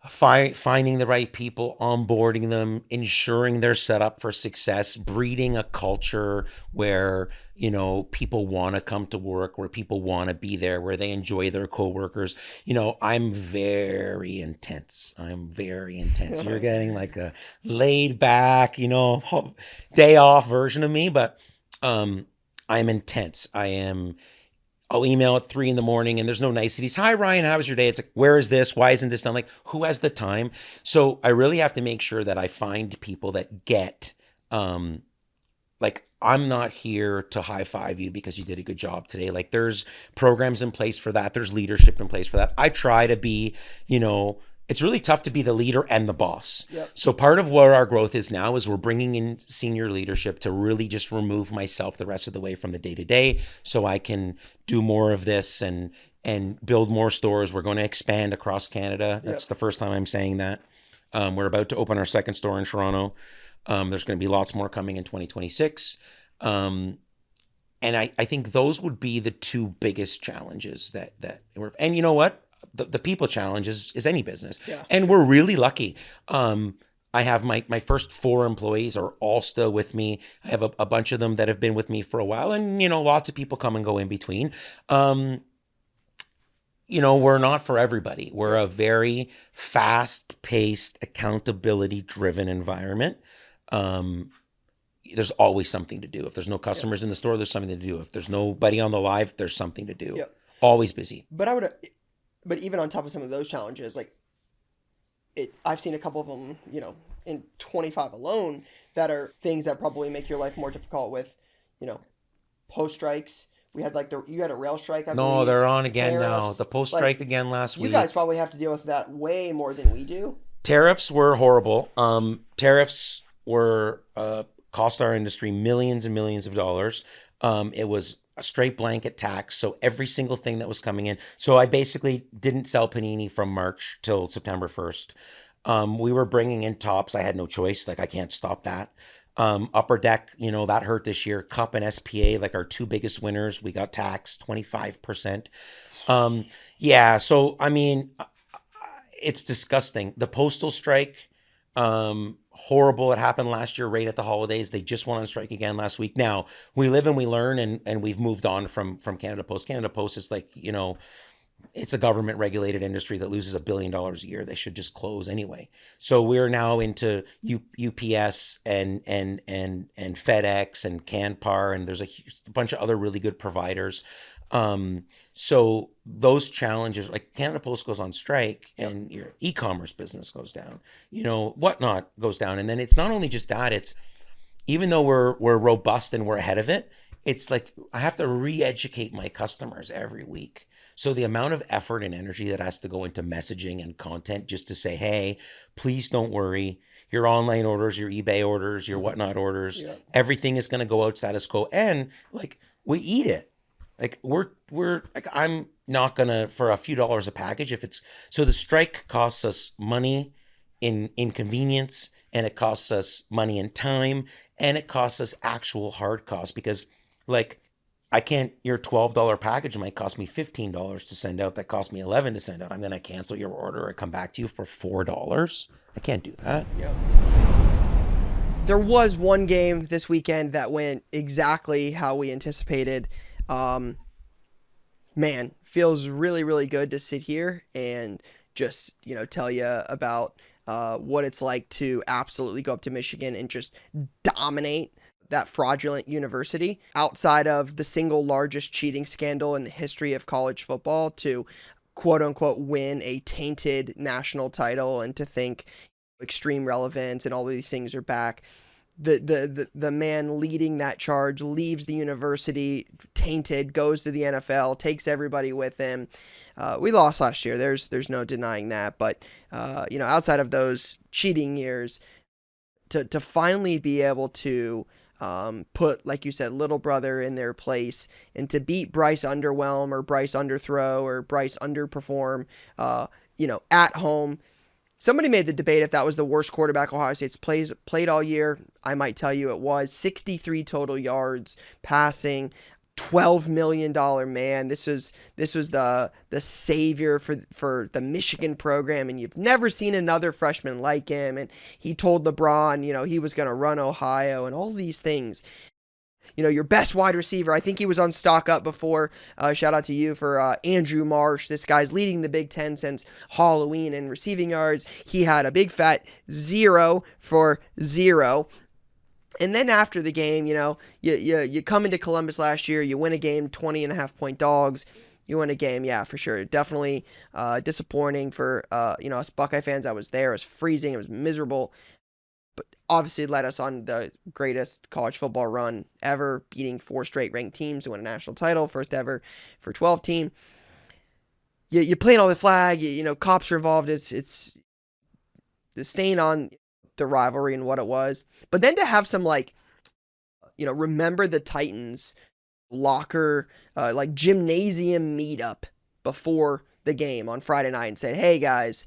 finding the right people, onboarding them, ensuring they're set up for success, breeding a culture where, you know, people want to come to work, where people want to be there, where they enjoy their coworkers. You know, I'm very intense. You're getting like a laid back, you know, day off version of me, but I'm intense. I'll email at 3 a.m. and there's no niceties. Hi, Ryan, how was your day? It's like, where is this? Why isn't this done? Like, who has the time? So I really have to make sure that I find people that get, like, I'm not here to high five you because you did a good job today. Like, there's programs in place for that. There's leadership in place for that. I try to be, you know, it's really tough to be the leader and the boss. Yep. So part of what our growth is now is we're bringing in senior leadership to really just remove myself the rest of the way from the day to day, so I can do more of this and build more stores. We're going to expand across Canada. That's the first time I'm saying that. We're about to open our second store in Toronto. There's going to be lots more coming in 2026. And I think those would be the two biggest challenges that and you know what? The people challenge is any business. Yeah. And we're really lucky. I have my first 4 employees are all still with me. I have a bunch of them that have been with me for a while, and, you know, lots of people come and go in between. You know, we're not for everybody. We're a very fast-paced, accountability-driven environment. There's always something to do. If there's no customers in the store, there's something to do. If there's nobody on the live, there's something to do. Yep. Always busy. But even on top of some of those challenges, like I've seen a couple of them, you know, in 25 alone, that are things that probably make your life more difficult with, you know, post strikes. We had like you had a rail strike. I believe. They're on again now. Tariffs. The post strike again last week. You guys probably have to deal with that way more than we do. Tariffs were horrible. Tariffs were cost our industry millions and millions of dollars. It was a straight blanket tax. So every single thing that was coming in. So I basically didn't sell panini from March till September 1st. We were bringing in tops. I had no choice. Like, I can't stop that. Upper Deck, you know, that hurt this year. Cup and SPA, like our 2 biggest winners, we got taxed 25%. Yeah. So, I mean, it's disgusting. The postal strike, horrible. It happened last year right at the holidays. They just went on strike again last week. Now, we live and we learn, and we've moved on from Canada Post. Canada Post is like, you know, it's a government regulated industry that loses $1 billion a year. They should just close anyway. So we're now into UPS and FedEx and Canpar, and there's a bunch of other really good providers. So those challenges, like Canada Post goes on strike and your e-commerce business goes down, you know, whatnot goes down. And then it's not only just that, it's even though we're robust and we're ahead of it, it's like I have to re-educate my customers every week. So the amount of effort and energy that has to go into messaging and content just to say, hey, please don't worry. Your online orders, your eBay orders, your whatnot orders, everything is going to go out status quo. And like, we eat it. Like we're like, I'm not gonna, for a few dollars a package, if it's, so the strike costs us money in inconvenience, and it costs us money in time, and it costs us actual hard costs, because like I can't, your $12 package might cost me $15 to send out. That cost me $11 to send out. I'm gonna cancel your order or come back to you for $4. I can't do that. Yep. There was one game this weekend that went exactly how we anticipated. Man, feels really, really good to sit here and just, you know, tell you about what it's like to absolutely go up to Michigan and just dominate that fraudulent university outside of the single largest cheating scandal in the history of college football, to quote unquote win a tainted national title, and to think extreme relevance and all of these things are back. the man leading that charge leaves the university tainted, goes to the NFL, takes everybody with him. We lost last year. There's no denying that. But outside of those cheating years, to finally be able to put, like you said, little brother in their place, and to beat Bryce underwhelm or Bryce underthrow or Bryce underperform, at home. Somebody made the debate if that was the worst quarterback Ohio State's played all year. I might tell you it was. 63 total yards passing, $12 million man. This was the savior for the Michigan program, and you've never seen another freshman like him. And he told LeBron, he was going to run Ohio and all these things. Your best wide receiver. I think he was on Stock Up before. Shout out to you for Andrew Marsh. This guy's leading the Big Ten since Halloween in receiving yards. He had a big fat 0 for 0. And then after the game, you come into Columbus last year, you win a game, 20.5-point dogs. You win a game, yeah, for sure. Definitely disappointing for us Buckeye fans. I was there. It was freezing. It was miserable. But obviously led us on the greatest college football run ever, beating 4 straight ranked teams to win a national title, first ever for 12 team. You playing all the flag, cops are involved. It's the stain on the rivalry and what it was. But then to have some remember the Titans locker, gymnasium meetup before the game on Friday night and said, hey guys,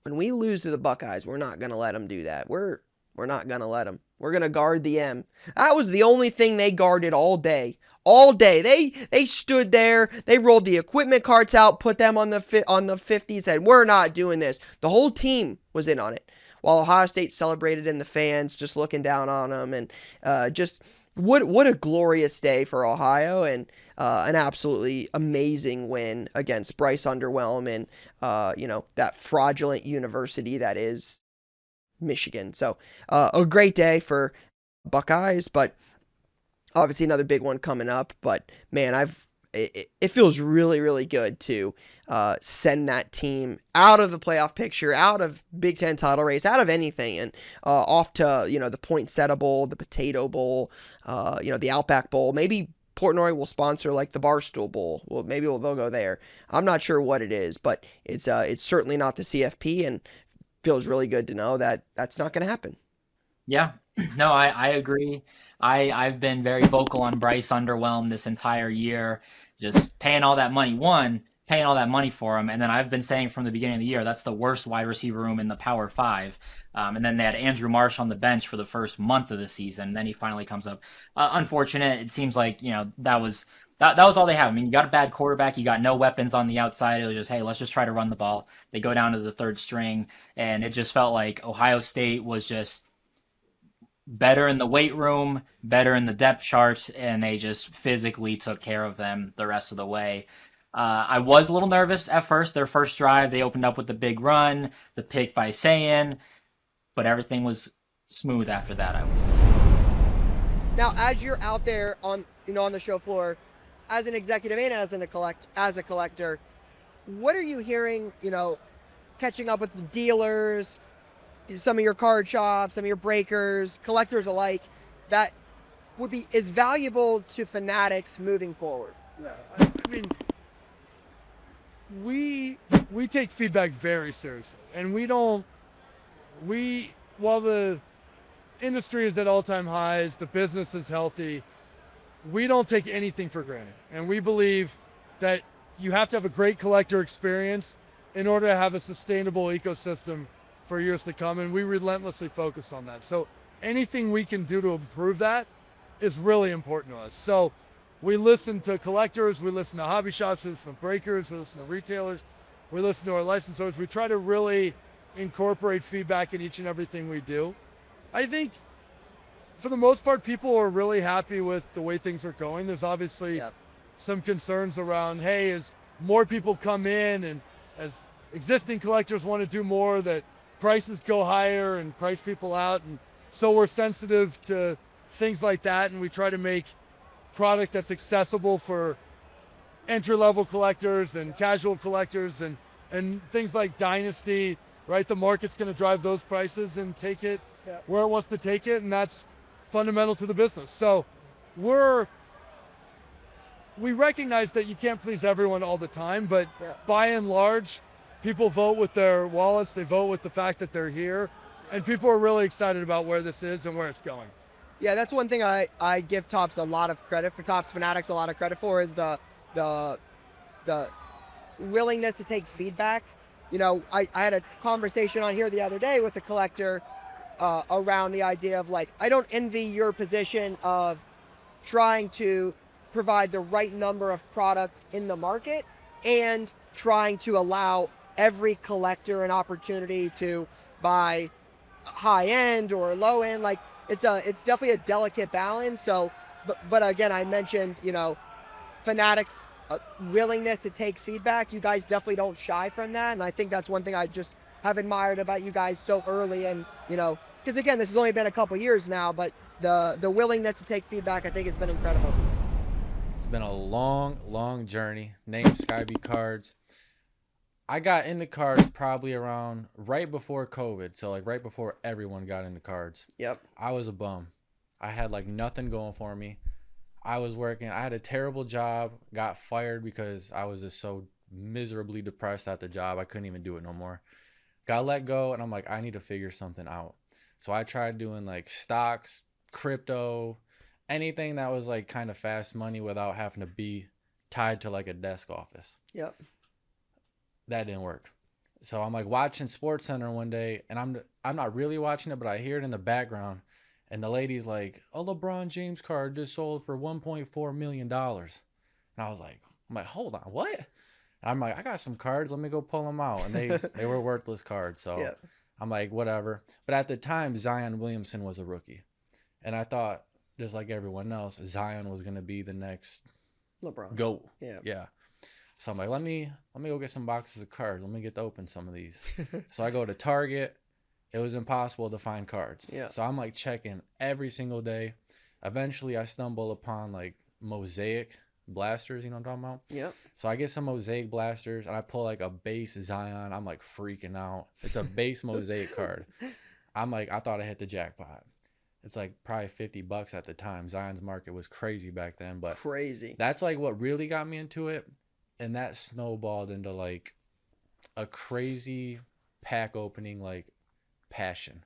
when we lose to the Buckeyes, we're not going to let them do that. We're not going to let them. We're going to guard the M. That was the only thing they guarded all day. All day. They stood there. They rolled the equipment carts out, put them on the 50, said, we're not doing this. The whole team was in on it. While Ohio State celebrated and the fans just looking down on them. And just what a glorious day for Ohio, and an absolutely amazing win against Bryce Underwhelm and, that fraudulent university that is Michigan. So a great day for Buckeyes, but obviously another big one coming up. But man, it feels really, really good to send that team out of the playoff picture, out of Big Ten title race, out of anything, and off to the Poinsettia Bowl, the Potato Bowl, the Outback Bowl. Maybe Portnoy will sponsor the Barstool Bowl. Well, maybe they'll go there. I'm not sure what it is, but it's certainly not the CFP, and feels really good to know that that's not going to happen. Yeah, no, I agree. I've been very vocal on Bryce Underwhelm this entire year, just paying all that money. Paying all that money for him, and then I've been saying from the beginning of the year that's the worst wide receiver room in the Power 5. And then they had Andrew Marsh on the bench for the first month of the season. Then he finally comes up. Unfortunate. It seems like that was all they have. I mean, you got a bad quarterback, you got no weapons on the outside. It was just, hey, let's just try to run the ball. They go down to the third string, and it just felt like Ohio State was just better in the weight room, better in the depth chart, and they just physically took care of them the rest of the way. I was a little nervous at first. Their first drive, they opened up with the big run, the pick by Sayin, but everything was smooth after that, I would say. Now, as you're out there on the show floor, as an executive and as a collector, what are you hearing? Catching up with the dealers, some of your card shops, some of your breakers, collectors alike, that would be as valuable to Fanatics moving forward. Yeah, I mean, we take feedback very seriously, and while the industry is at all-time highs, the business is healthy, we don't take anything for granted. And we believe that you have to have a great collector experience in order to have a sustainable ecosystem for years to come, and we relentlessly focus on that. So anything we can do to improve that is really important to us. So we listen to collectors, we listen to hobby shops, we listen to breakers, we listen to retailers, we listen to our licensors. We try to really incorporate feedback in each and everything we do. I think for the most part, people are really happy with the way things are going. There's obviously some concerns around, hey, as more people come in and as existing collectors want to do more, that prices go higher and price people out. And so we're sensitive to things like that, and we try to make product that's accessible for entry-level collectors and casual collectors, and things like Dynasty right? The market's going to drive those prices and take it where it wants to take it, and that's fundamental to the business. So we recognize that you can't please everyone all the time, but by and large, people vote with their wallets. They vote with the fact that they're here, and people are really excited about where this is and where it's going. Yeah, that's one thing I give Topps a lot of credit for. Topps Fanatics a lot of credit for is the willingness to take feedback. You know, I had a conversation on here the other day with a collector around the idea of like, I don't envy your position of trying to provide the right number of products in the market and trying to allow every collector an opportunity to buy high end or low end. Like it's definitely a delicate balance. So, but again, I mentioned, you know, Fanatics willingness to take feedback. You guys definitely don't shy from that. And I think that's one thing I just have admired about you guys so early. And, you know, because again, this has only been a couple years now, but the willingness to take feedback, I think has been incredible. It's been a long journey. Named Skyby Cards. I got into cards probably around right before COVID. So like right before everyone got into cards. Yep. I was a bum. I had like nothing going for me. I was working. I had a terrible job, got fired because I was just so miserably depressed at the job. I couldn't even do it no more. Got let go, and I'm like, I need to figure something out. So I tried doing like stocks, crypto, anything that was like kind of fast money without having to be tied to like a desk office. Yep. That didn't work. So I'm like watching SportsCenter one day, and I'm not really watching it, but I hear it in the background. And the lady's like, a LeBron James card just sold for $1.4 million. And I was like, hold on, what? And I'm like, I got some cards. Let me go pull them out. And they were worthless cards. So Yep. I'm like, whatever. But at the time, Zion Williamson was a rookie. And I thought, just like everyone else, Zion was going to be the next LeBron. GOAT. Yeah. Yeah. So I'm like, let me go get some boxes of cards. Let me get to open some of these. So I go to Target. It was impossible to find cards. Yeah. So I'm like checking every single day. Eventually I stumble upon like mosaic blasters, you know what I'm talking about? Yep. So I get some mosaic blasters and I pull like a base Zion. I'm like freaking out. It's a base mosaic card. I'm like, I thought I hit the jackpot. It's like probably $50 at the time. Zion's market was crazy back then, but crazy. That's like what really got me into it. And that snowballed into like a crazy pack opening, like passion.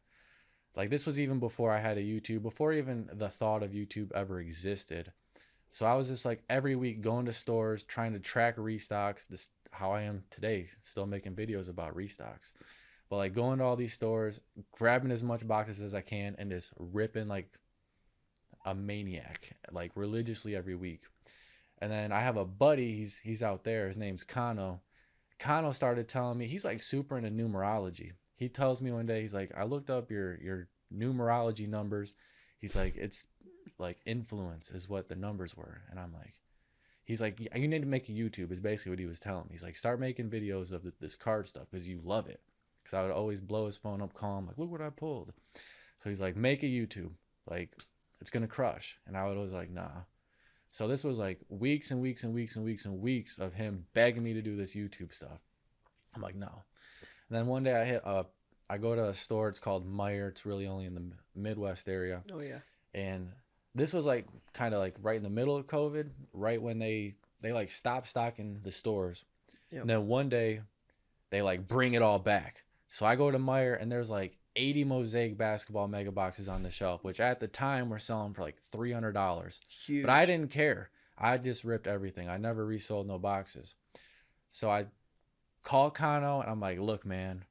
Like this was even before I had a YouTube, before even the thought of YouTube ever existed. So I was just like every week going to stores, trying to track restocks. This how I am today, still making videos about restocks. But like going to all these stores, grabbing as much boxes as I can, and just ripping like a maniac, like religiously every week. And then I have a buddy, he's out there, his name's Kano. Kano started telling me, he's like super into numerology. He tells me one day, he's like, I looked up your numerology numbers. He's like, it's like influence is what the numbers were. And I'm like, he's like, you need to make a YouTube is basically what he was telling me. He's like, start making videos of this card stuff because you love it. Because I would always blow his phone up, call him, like, look what I pulled. So he's like, make a YouTube. Like, it's going to crush. And I would always like, nah. So this was like weeks and weeks and weeks and weeks and weeks of him begging me to do this YouTube stuff. I'm like, no. And then one day I go to a store. It's called Meijer. It's really only in the Midwest area. Oh, yeah. And this was like kind of like right in the middle of COVID, right when they like stopped stocking the stores. Yep. And then one day they like bring it all back. So I go to Meijer and there's like 80 mosaic basketball mega boxes on the shelf, which at the time were selling for like $300. Huge. But I didn't care. I just ripped everything. I never resold no boxes. So I call Kano and I'm like, look, man,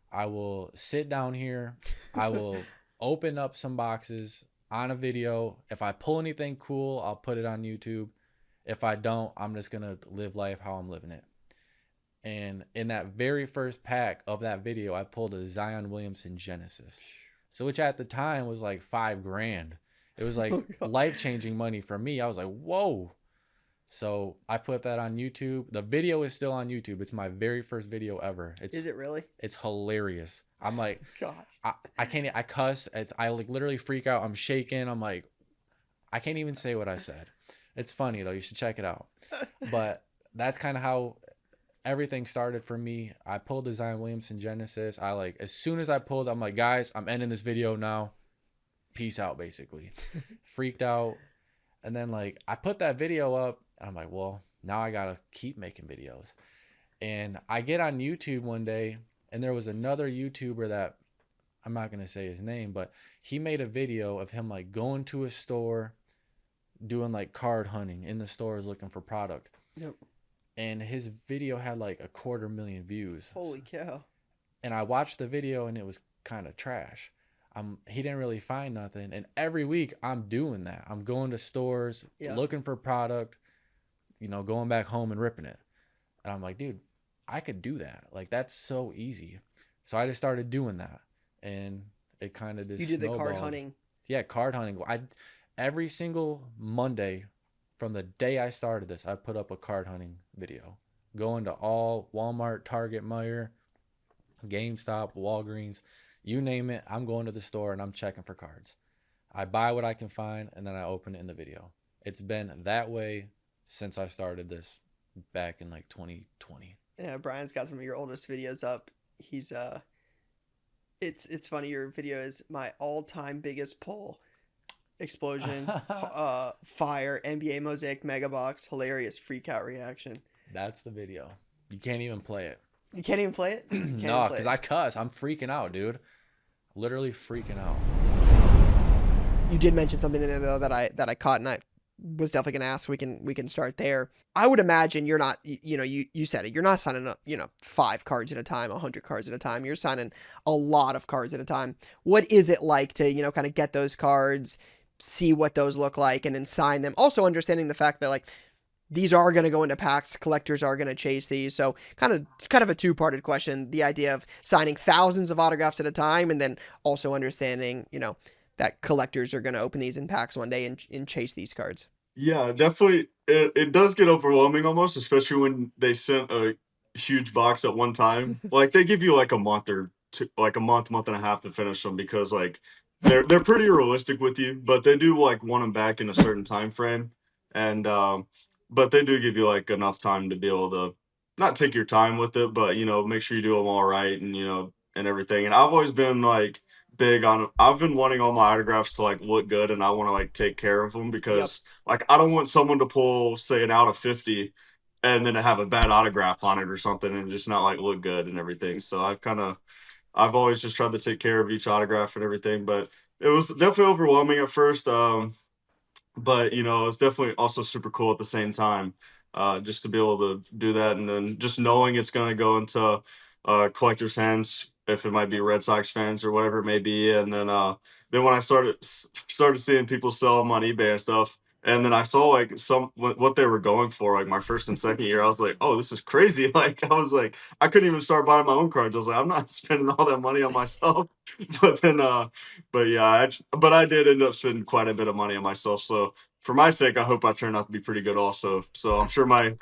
I will sit down here. I will open up some boxes on a video. If I pull anything cool, I'll put it on YouTube. If I don't, I'm just going to live life how I'm living it. And in that very first pack of that video, I pulled a Zion Williamson Genesis. So which at the time was like $5,000. It was like life-changing money for me. I was like, whoa. So I put that on YouTube. The video is still on YouTube. It's my very first video ever. Is it really? It's hilarious. I'm like, gosh. I can't, I cuss. I like literally freak out. I'm shaking. I'm like, I can't even say what I said. It's funny though. You should check it out. But that's kind of how everything started for me. I pulled the Zion Williamson Genesis. As soon as I pulled, I'm like, guys, I'm ending this video now. Peace out, basically. Freaked out. And then I put that video up and I'm like, well, now I got to keep making videos. And I get on YouTube one day and there was another YouTuber that I'm not going to say his name, but he made a video of him going to a store, doing card hunting in the stores looking for product. Yep. And his video had 250,000 views. Holy cow. And I watched the video and it was kind of trash. He didn't really find nothing. And every week I'm doing that. I'm going to stores, looking for product, going back home and ripping it. And I'm like, dude, I could do that. That's so easy. So I just started doing that. And it kind of just You did the card snowballed. hunting. Yeah, card hunting. Every single Monday from the day I started this, I put up a card hunting video. Going to all Walmart, Target, Meijer, GameStop, Walgreens, you name it, I'm going to the store and I'm checking for cards. I buy what I can find and then I open it in the video. It's been that way since I started this back in 2020. Yeah, Brian's got some of your oldest videos up. He's it's funny, your video is my all-time biggest pull. Explosion, fire, NBA Mosaic Mega Box, hilarious freak out reaction. That's the video. You can't even play it. You can't even play it? No, because I cuss. I'm freaking out, dude. Literally freaking out. You did mention something in there though that I caught, and I was definitely gonna ask. We can start there. I would imagine you're not, you said it. You're not signing up, 5 cards at a time, 100 cards at a time. You're signing a lot of cards at a time. What is it like to, kind of get those cards, see what those look like, and then sign them? Also understanding the fact that these are going to go into packs, collectors are going to chase these. So kind of a two-parted question, the idea of signing thousands of autographs at a time, and then also understanding, that collectors are going to open these in packs one day and chase these cards. Yeah, definitely. It does get overwhelming almost, especially when they sent a huge box at one time. They give you a month or two, a month and a half to finish them, because they're pretty realistic with you, but they do want them back in a certain time frame. And but they do give you enough time to be able to not take your time with it, but make sure you do them all right, and and everything. And I've always been big on, I've been wanting all my autographs to look good, and I want to take care of them, because I don't want someone to pull, say, an out of 50 and then to have a bad autograph on it or something and just not look good and everything. So I've always just tried to take care of each autograph and everything, but it was definitely overwhelming at first. But it's definitely also super cool at the same time, just to be able to do that, and then just knowing it's going to go into collectors' hands, if it might be Red Sox fans or whatever it may be. And then when I started seeing people sell them on eBay and stuff, and then I saw what they were going for, my first and second year, I was like, oh, this is crazy. I was I couldn't even start buying my own cards. I was I'm not spending all that money on myself. But then, but yeah, but I did end up spending quite a bit of money on myself. So for my sake, I hope I turn out to be pretty good also. So I'm sure my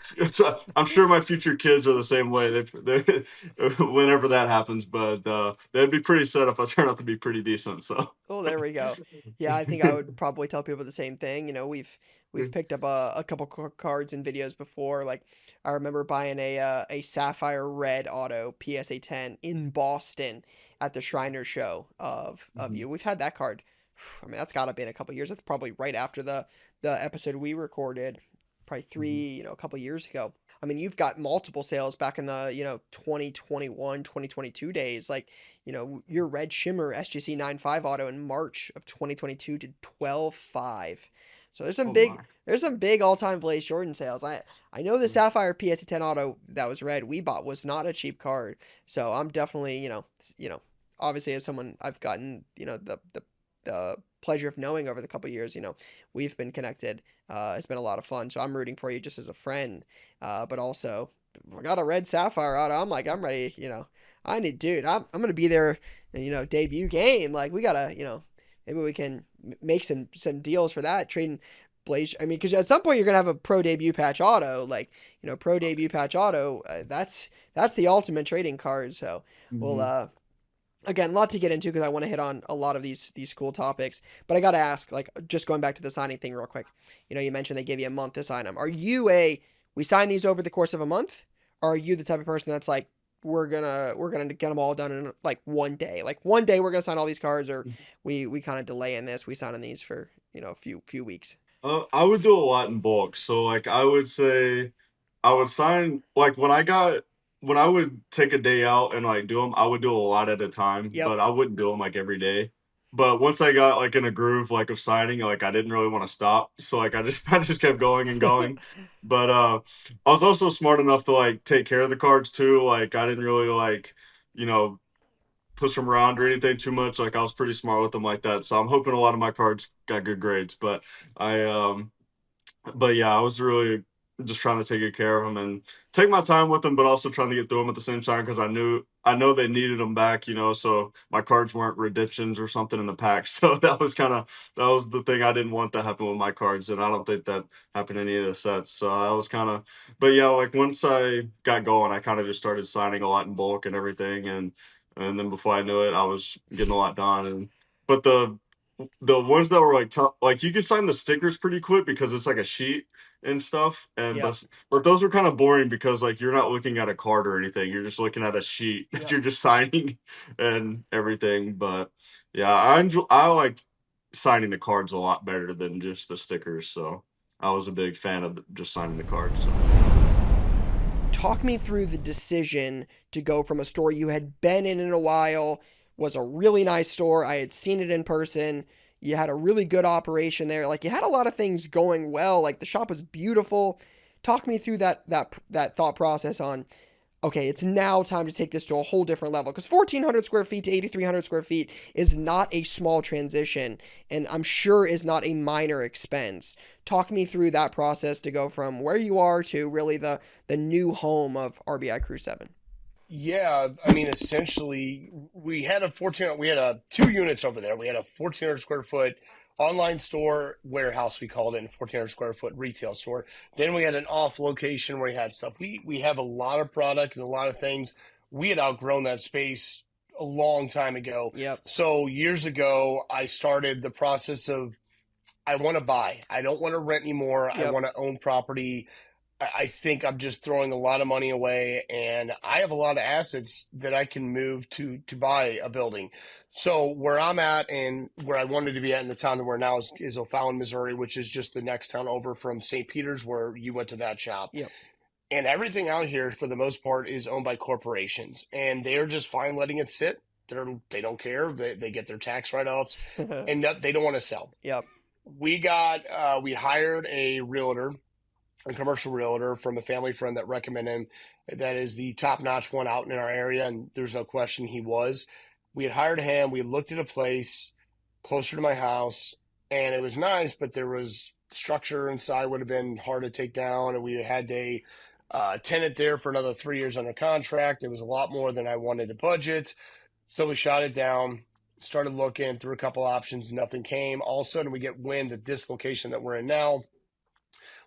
future kids are the same way. They whenever that happens, but they'd be pretty sad if I turn out to be pretty decent. So. Oh, there we go. Yeah, I think I would probably tell people the same thing. We've picked up a couple cards and videos before. I remember buying a Sapphire Red Auto PSA 10 in Boston at the Shriner show of you. We've had that card. I mean, that's got to be in a couple years. That's probably right after the episode we recorded, probably a couple years ago. I mean, you've got multiple sales back in the, 2021, 2022 days. Your Red Shimmer SGC 9.5 auto in March of 2022 did 12.5. So there's some big all-time Blaze Jordan sales. I know the Sapphire PSA 10 auto that was red we bought was not a cheap card. So I'm definitely, obviously as someone I've gotten, the pleasure of knowing over the couple of years, we've been connected. It's been a lot of fun. So I'm rooting for you just as a friend. But also, I got a red Sapphire auto. I'm ready, I'm going to be there and, debut game. We got to, maybe we can make some deals for that. Trading Blaze. I mean, because at some point you're going to have a pro debut patch auto, pro debut patch auto. That's the ultimate trading card. So we'll, again, a lot to get into because I want to hit on a lot of these cool topics. But I got to ask, just going back to the signing thing real quick. You mentioned they gave you a month to sign them. Are you we sign these over the course of a month? Or are you the type of person that's like, we're gonna get them all done in like one day? Like one day we're gonna sign all these cards, or we kind of delay in this. We sign on these for a few weeks. I would do a lot in bulk. So like I would say I would sign like when I would take a day out and like do them, I would do a lot at a time, but I wouldn't do them like every day. But once I got like in a groove like of signing, like I didn't really want to stop. So like I just I just kept going and going. But I was also smart enough to like take care of the cards too. Like I didn't really like, you know, push them around or anything too much. Like I was pretty smart with them like that. So I'm hoping a lot of my cards got good grades. I but yeah, I was really just trying to take good care of them and take my time with them, but also trying to get through them at the same time because I know they needed them back, you know. So my cards weren't redemptions or something in the pack. So that was the thing I didn't want to happen with my cards, and I don't think that happened in any of the sets. So I was but yeah, like once I got going, I kind of just started signing a lot in bulk and everything, and then before I knew it, I was getting a lot done. But the ones that were like tough, like you could sign the stickers pretty quick because it's like a sheet and stuff. And but those were kind of boring because like you're not looking at a card or anything. You're just looking at a sheet that you're just signing and everything. But yeah, I liked signing the cards a lot better than just the stickers. So I was a big fan of just signing the cards. So. Talk me through the decision to go from a store you had been in a while, was a really nice store. I had seen it in person. You had a really good operation there. Like you had a lot of things going well. Like the shop was beautiful. Talk me through that thought process on, okay, it's now time to take this to a whole different level. Because 1,400 square feet to 8,300 square feet is not a small transition, and I'm sure is not a minor expense. Talk me through that process to go from where you are to really the new home of RBI Crew 7. Yeah, I mean, essentially, we had 2 units over there. We had a 1,400 square foot online store warehouse, we called it, and 1,400 square foot retail store. Then we had an off location where we had stuff. We have a lot of product and a lot of things. We had outgrown that space a long time ago. Yep. So years ago, I started the process of I want to buy. I don't want to rent anymore. Yep. I want to own property. I think I'm just throwing a lot of money away, and I have a lot of assets that I can move to buy a building. So where I'm at and where I wanted to be at in the town that we're now is O'Fallon, Missouri, which is just the next town over from St. Peter's where you went to that shop. Yep. And everything out here, for the most part, is owned by corporations, and they're just fine letting it sit. They don't care. They get their tax write-offs, and they don't want to sell. Yep. We hired a realtor, a commercial realtor from a family friend that recommended him. That is the top-notch one out in our area, and there's no question he was. We had hired him. We looked at a place closer to my house, and it was nice, but there was structure inside would have been hard to take down, and we had a tenant there for another 3 years under contract. It was a lot more than I wanted to budget, so we shot it down. Started looking through a couple options, nothing came. All of a sudden, we get wind that this location that we're in now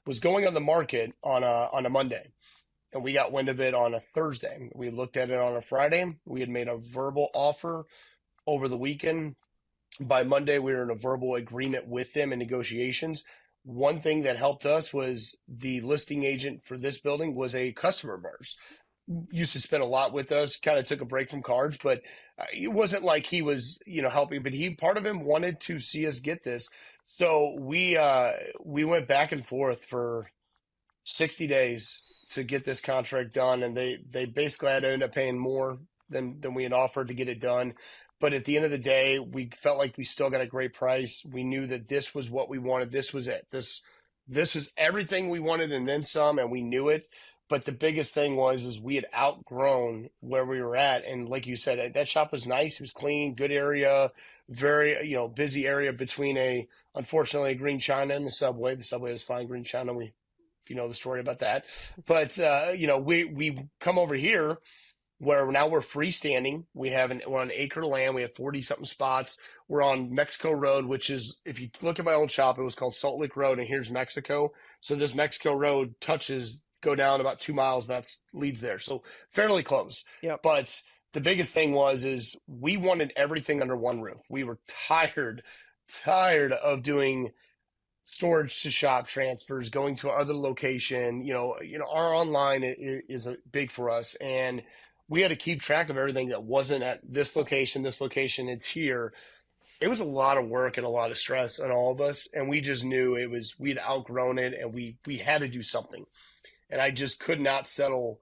was going on the market on a Monday, and we got wind of it on a Thursday. We looked at it on a Friday. We had made a verbal offer over the weekend. By Monday, we were in a verbal agreement with them in negotiations. One thing that helped us was the listing agent for this building was a customer of ours. Used to spend a lot with us, kind of took a break from cards, but it wasn't like he was, helping, but part of him wanted to see us get this. So we went back and forth for 60 days to get this contract done. And they basically had to end up paying more than we had offered to get it done. But at the end of the day, we felt like we still got a great price. We knew that this was what we wanted. This was it. This was everything we wanted and then some, and we knew it. But the biggest thing is we had outgrown where we were at. And like you said, that shop was nice. It was clean, good area, very, busy area between unfortunately, a Green China and the Subway. The Subway was fine, Green China. If you know the story about that. But, we come over here where now we're freestanding. We're on an acre of land. We have 40 something spots. We're on Mexico Road, which is, if you look at my old shop, it was called Salt Lake Road, and here's Mexico. So this Mexico Road go down about 2 miles, leads there. So fairly close. Yep. But the biggest thing is we wanted everything under one roof. We were tired of doing storage to shop transfers, going to our other location. Our online is big for us, and we had to keep track of everything that wasn't at this location, it's here. It was a lot of work and a lot of stress on all of us, and we just knew we'd outgrown it, and we had to do something. And I just could not settle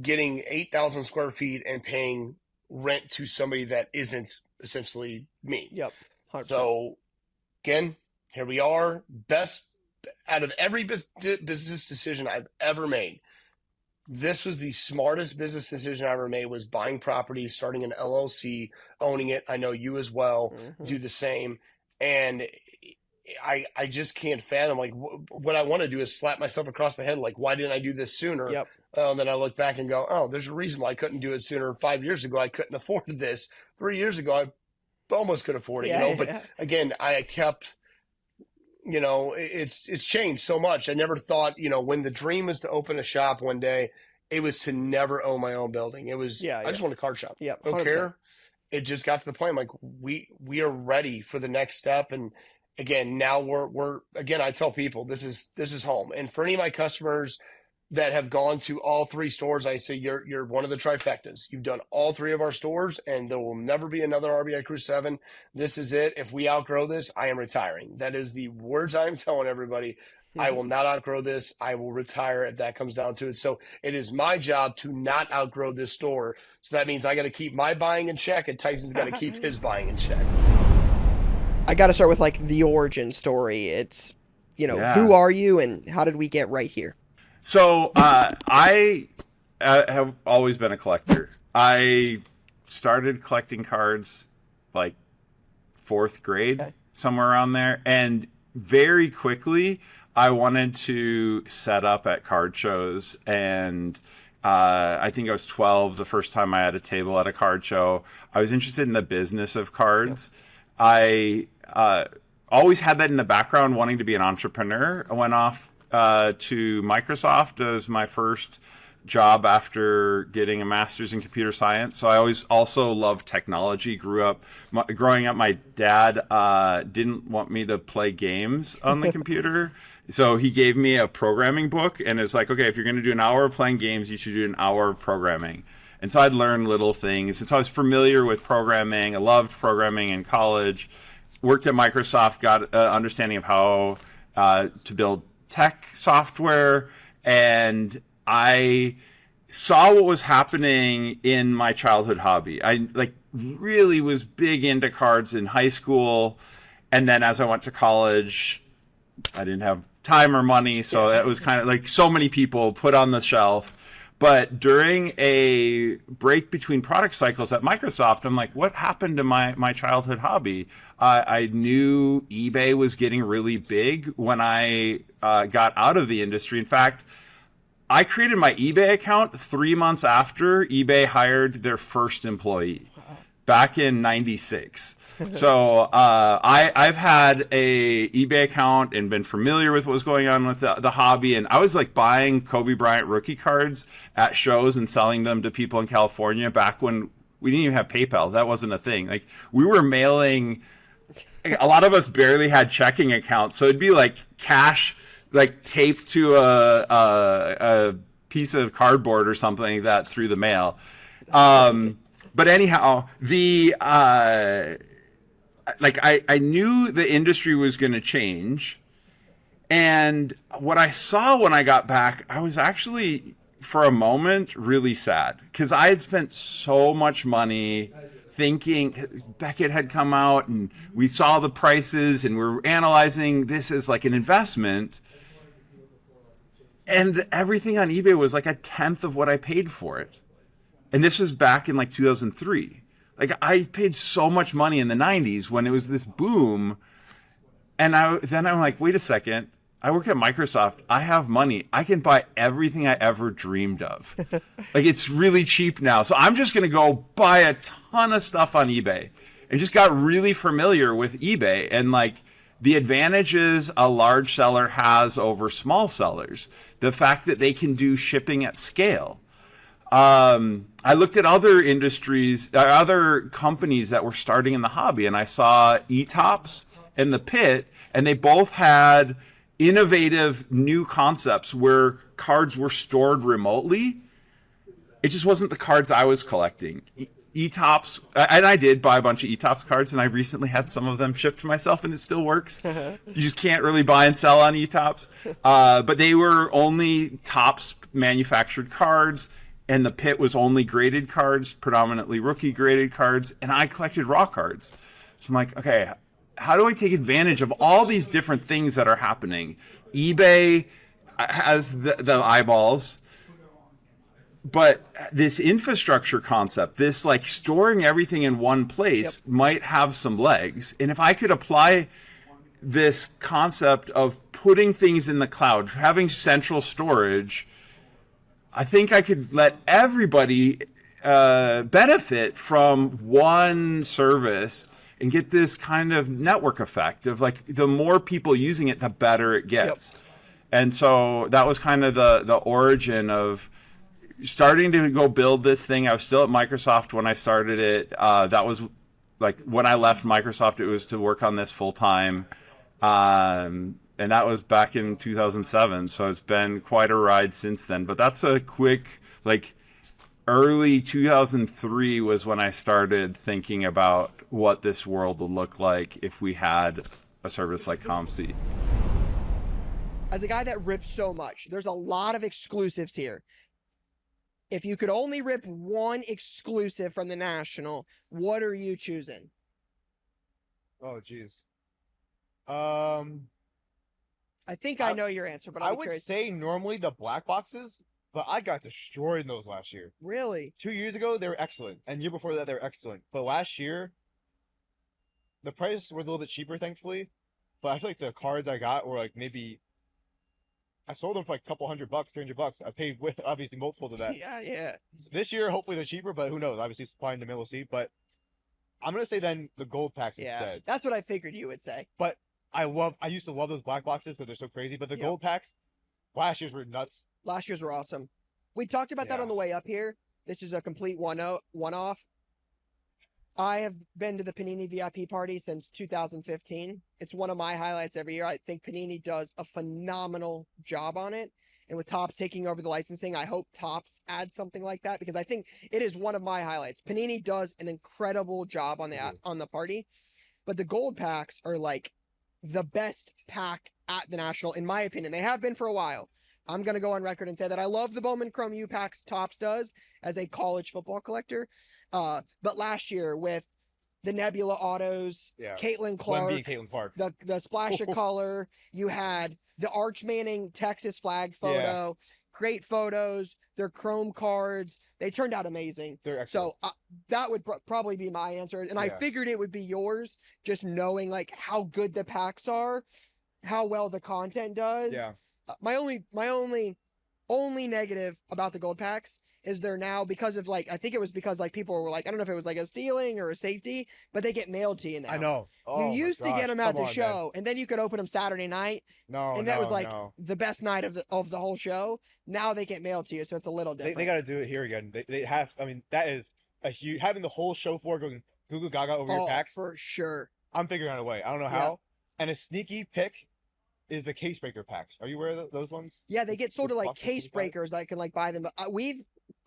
getting 8,000 square feet and paying rent to somebody that isn't essentially me. Yep. 100%. So again, here we are. Best out of every business decision I've ever made. This was the smartest business decision I ever made, was buying property, starting an LLC, owning it. I know you as well do the same. And I just can't fathom, like, what I want to do is slap myself across the head. Like, why didn't I do this sooner? Yep. Then I look back and go, oh, there's a reason why I couldn't do it sooner. 5 years ago, I couldn't afford this. 3 years ago, I almost could afford it, But again, I kept, it's changed so much. I never thought, when the dream was to open a shop one day, it was to never own my own building. It was, I just want a card shop. Yep. Don't 100%. care. It just got to the point, like, we are ready for the next step. And again, now we're again, I tell people this is home. And for any of my customers that have gone to all 3 stores, I say you're one of the trifectas. You've done all 3 of our stores, and there will never be another RBI Crew 7. This is it. If we outgrow this, I am retiring. That is the words I'm telling everybody. I will not outgrow this. I will retire if that comes down to it. So it is my job to not outgrow this store. So that means I got to keep my buying in check, and Tyson's got to keep his buying in check. I got to start with like the origin story. It's, who are you and how did we get right here? So I have always been a collector. I started collecting cards like 4th grade, somewhere around there. And very quickly, I wanted to set up at card shows. And I think I was 12 the first time I had a table at a card show. I was interested in the business of cards. I always had that in the background, wanting to be an entrepreneur. I went off to Microsoft as my first job after getting a master's in computer science. So I always also loved technology. Growing up, my dad didn't want me to play games on the computer. So he gave me a programming book, and it's like, okay, if you're going to do an hour of playing games, you should do an hour of programming. And so I'd learn little things. And so I was familiar with programming. I loved programming in college. Worked at Microsoft, got an understanding of how to build tech software, and I saw what was happening in my childhood hobby. I really was big into cards in high school, and then as I went to college, I didn't have time or money, so it was kind of like so many people put on the shelf. But during a break between product cycles at Microsoft, I'm like, what happened to my childhood hobby? I knew eBay was getting really big when I got out of the industry. In fact, I created my eBay account 3 months after eBay hired their first employee back in '96. So I've had a eBay account and been familiar with what was going on with the hobby. And I was like buying Kobe Bryant rookie cards at shows and selling them to people in California back when we didn't even have PayPal. That wasn't a thing. Like, we were mailing. A lot of us barely had checking accounts, so it'd be like cash, like taped to a piece of cardboard or something like that through the mail. But anyhow, I knew the industry was going to change. And what I saw when I got back, I was actually, for a moment, really sad. Because I had spent so much money thinking, Beckett had come out and we saw the prices and we're analyzing this as like an investment. And everything on eBay was like 1/10 of what I paid for it. And this was back in like 2003. Like, I paid so much money in the 90s when it was this boom. And then I'm like, wait a second. I work at Microsoft. I have money. I can buy everything I ever dreamed of. Like, it's really cheap now. So I'm just going to go buy a ton of stuff on eBay. And just got really familiar with eBay and like the advantages a large seller has over small sellers. The fact that they can do shipping at scale. I looked at other industries, other companies that were starting in the hobby, and I saw eTops and the Pit, and they both had innovative new concepts where cards were stored remotely. It just wasn't the cards I was collecting. E-Tops, and I did buy a bunch of E-Tops cards, and I recently had some of them shipped to myself, and it still works. You just can't really buy and sell on E-Tops. But they were only Topps manufactured cards, and the Pit was only graded cards, predominantly rookie graded cards, and I collected raw cards. So I'm like, okay, how do I take advantage of all these different things that are happening? eBay has the eyeballs, but this infrastructure concept, this like storing everything in one place might have some legs. And if I could apply this concept of putting things in the cloud, having central storage, I think I could let everybody benefit from one service and get this kind of network effect of like the more people using it, the better it gets. And so that was kind of the origin of starting to go build this thing. I was still at Microsoft when I started it. That was like when I left Microsoft, it was to work on this full time. And that was back in 2007. So it's been quite a ride since then. But that's a quick, like early 2003 was when I started thinking about what this world would look like if we had a service like ComC. As a guy that rips so much, there's a lot of exclusives here. If you could only rip one exclusive from the National, what are you choosing? Oh, geez. I think I know your answer, but I I'm would curious. say normally the black boxes, but I got destroyed in those last year. Really? 2 years ago, they were excellent. And the year before that, they were excellent. But last year, the price was a little bit cheaper, thankfully. But I feel like the cards I got were like maybe... I sold them for like a couple $100, $300. I paid with obviously multiples of that. Yeah. So this year, hopefully they're cheaper, but who knows? Obviously, supply and demand, we'll see. But I'm going to say then the gold packs instead. That's what I figured you would say. But I used to love those black boxes because they're so crazy. But the gold packs, last year's were nuts. Last year's were awesome. We talked about that on the way up here. This is a complete one-off. I have been to the Panini VIP party since 2015. It's one of my highlights every year. I think Panini does a phenomenal job on it. And with Topps taking over the licensing, I hope Topps adds something like that because I think it is one of my highlights. Panini does an incredible job on the party. But the gold packs are like the best pack at the National, in my opinion. They have been for a while. I'm going to go on record and say that I love the Bowman Chrome U packs Topps does as a college football collector. But last year with the Nebula autos, Caitlin Clark, the splash of color, you had the Arch Manning Texas flag photo, great photos, they're chrome cards. They turned out amazing. They're excellent. So that would probably be my answer. And I figured it would be yours, just knowing like how good the packs are, how well the content does. Yeah. My only negative about the gold packs is they're now, because of like, I think it was because like people were like, I don't know if it was like a stealing or a safety, but they get mailed to you now. I know. Oh, you used to get them at the show, and then you could open them Saturday night. And that was like the best night of the whole show. Now they get mailed to you, so it's a little different. They got to do it here again. They have. I mean, that is a huge, having the whole show floor going Google Gaga over your packs for sure. I'm figuring out a way. I don't know how. And a sneaky pick is the case breaker packs. Are you aware of those ones? Yeah, they get sold to like case breakers. I can like buy them. But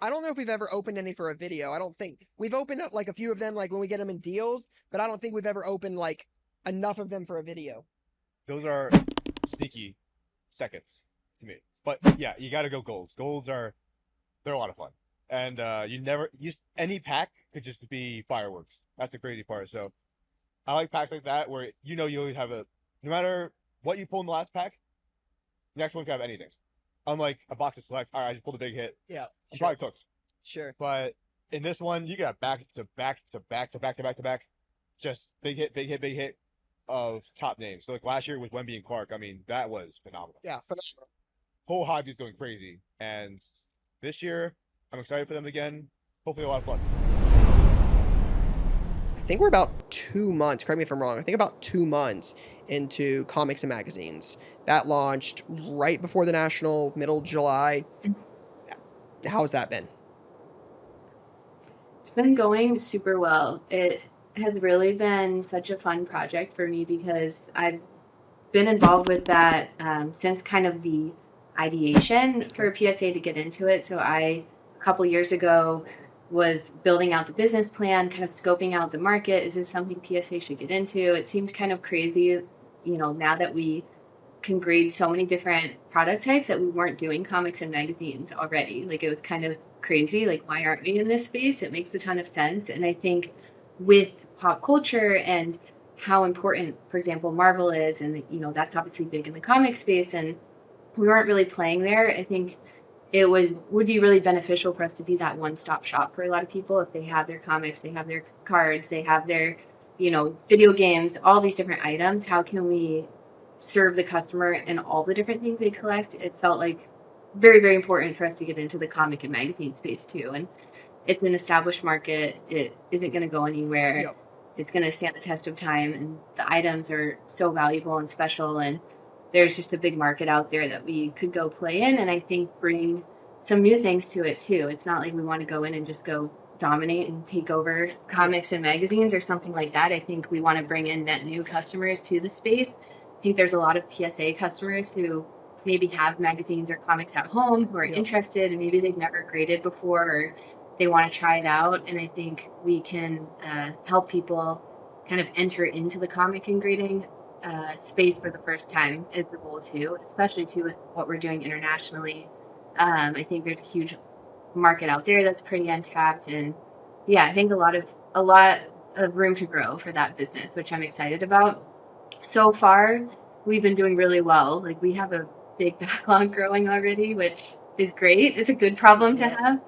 I don't know if we've ever opened any for a video. I don't think we've opened up like a few of them, like when we get them in deals, but I don't think we've ever opened like enough of them for a video. Those are sneaky seconds to me. But yeah, you got to go golds. They're a lot of fun. And any pack could just be fireworks. That's the crazy part. So I like packs like that where you always have no matter what you pull in the last pack, the next one can have anything. Unlike a box of select, all right, I just pulled a big hit. Yeah. I'm probably cooked. Sure. But in this one, you got back to back, just big hit of top names. So like last year with Wemby and Clark, I mean, that was phenomenal. Yeah, phenomenal. Whole hobby is going crazy. And this year, I'm excited for them again. Hopefully a lot of fun. I think we're about 2 months, correct me if I'm wrong, I think about 2 months into comics and magazines. That launched right before the National, middle July. How has that been? It's been going super well. I has really been such a fun project for me because I've been involved with that since kind of the ideation for PSA to get into it. So a couple years ago, was building out the business plan, kind of scoping out the market. Is this something PSA should get into? It seemed kind of crazy, now that we can grade so many different product types that we weren't doing comics and magazines already. Like it was kind of crazy. Like, why aren't we in this space? It makes a ton of sense. And I think with pop culture and how important, for example, Marvel is, and that's obviously big in the comic space, and we weren't really playing there. I think it would be really beneficial for us to be that one-stop shop for a lot of people. If they have their comics, they have their cards, they have their video games, all these different items, how can we serve the customer in all the different things they collect? It felt like very, very important for us to get into the comic and magazine space too. And it's an established market. It isn't going to go anywhere. Yep. It's going to stand the test of time, and the items are so valuable and special, and there's just a big market out there that we could go play in, and I think bring some new things to it too. It's not like we want to go in and just go dominate and take over comics and magazines or something like that. I think we want to bring in net new customers to the space. I think there's a lot of PSA customers who maybe have magazines or comics at home who are interested, and maybe they've never graded before, or they want to try it out. And I think we can help people kind of enter into the comic and grading space for the first time is the goal too, especially too with what we're doing internationally. I think there's a huge market out there that's pretty untapped, and yeah, I think a lot of room to grow for that business, which I'm excited about. So far, we've been doing really well. Like, we have a big backlog growing already, which is great. It's a good problem to have.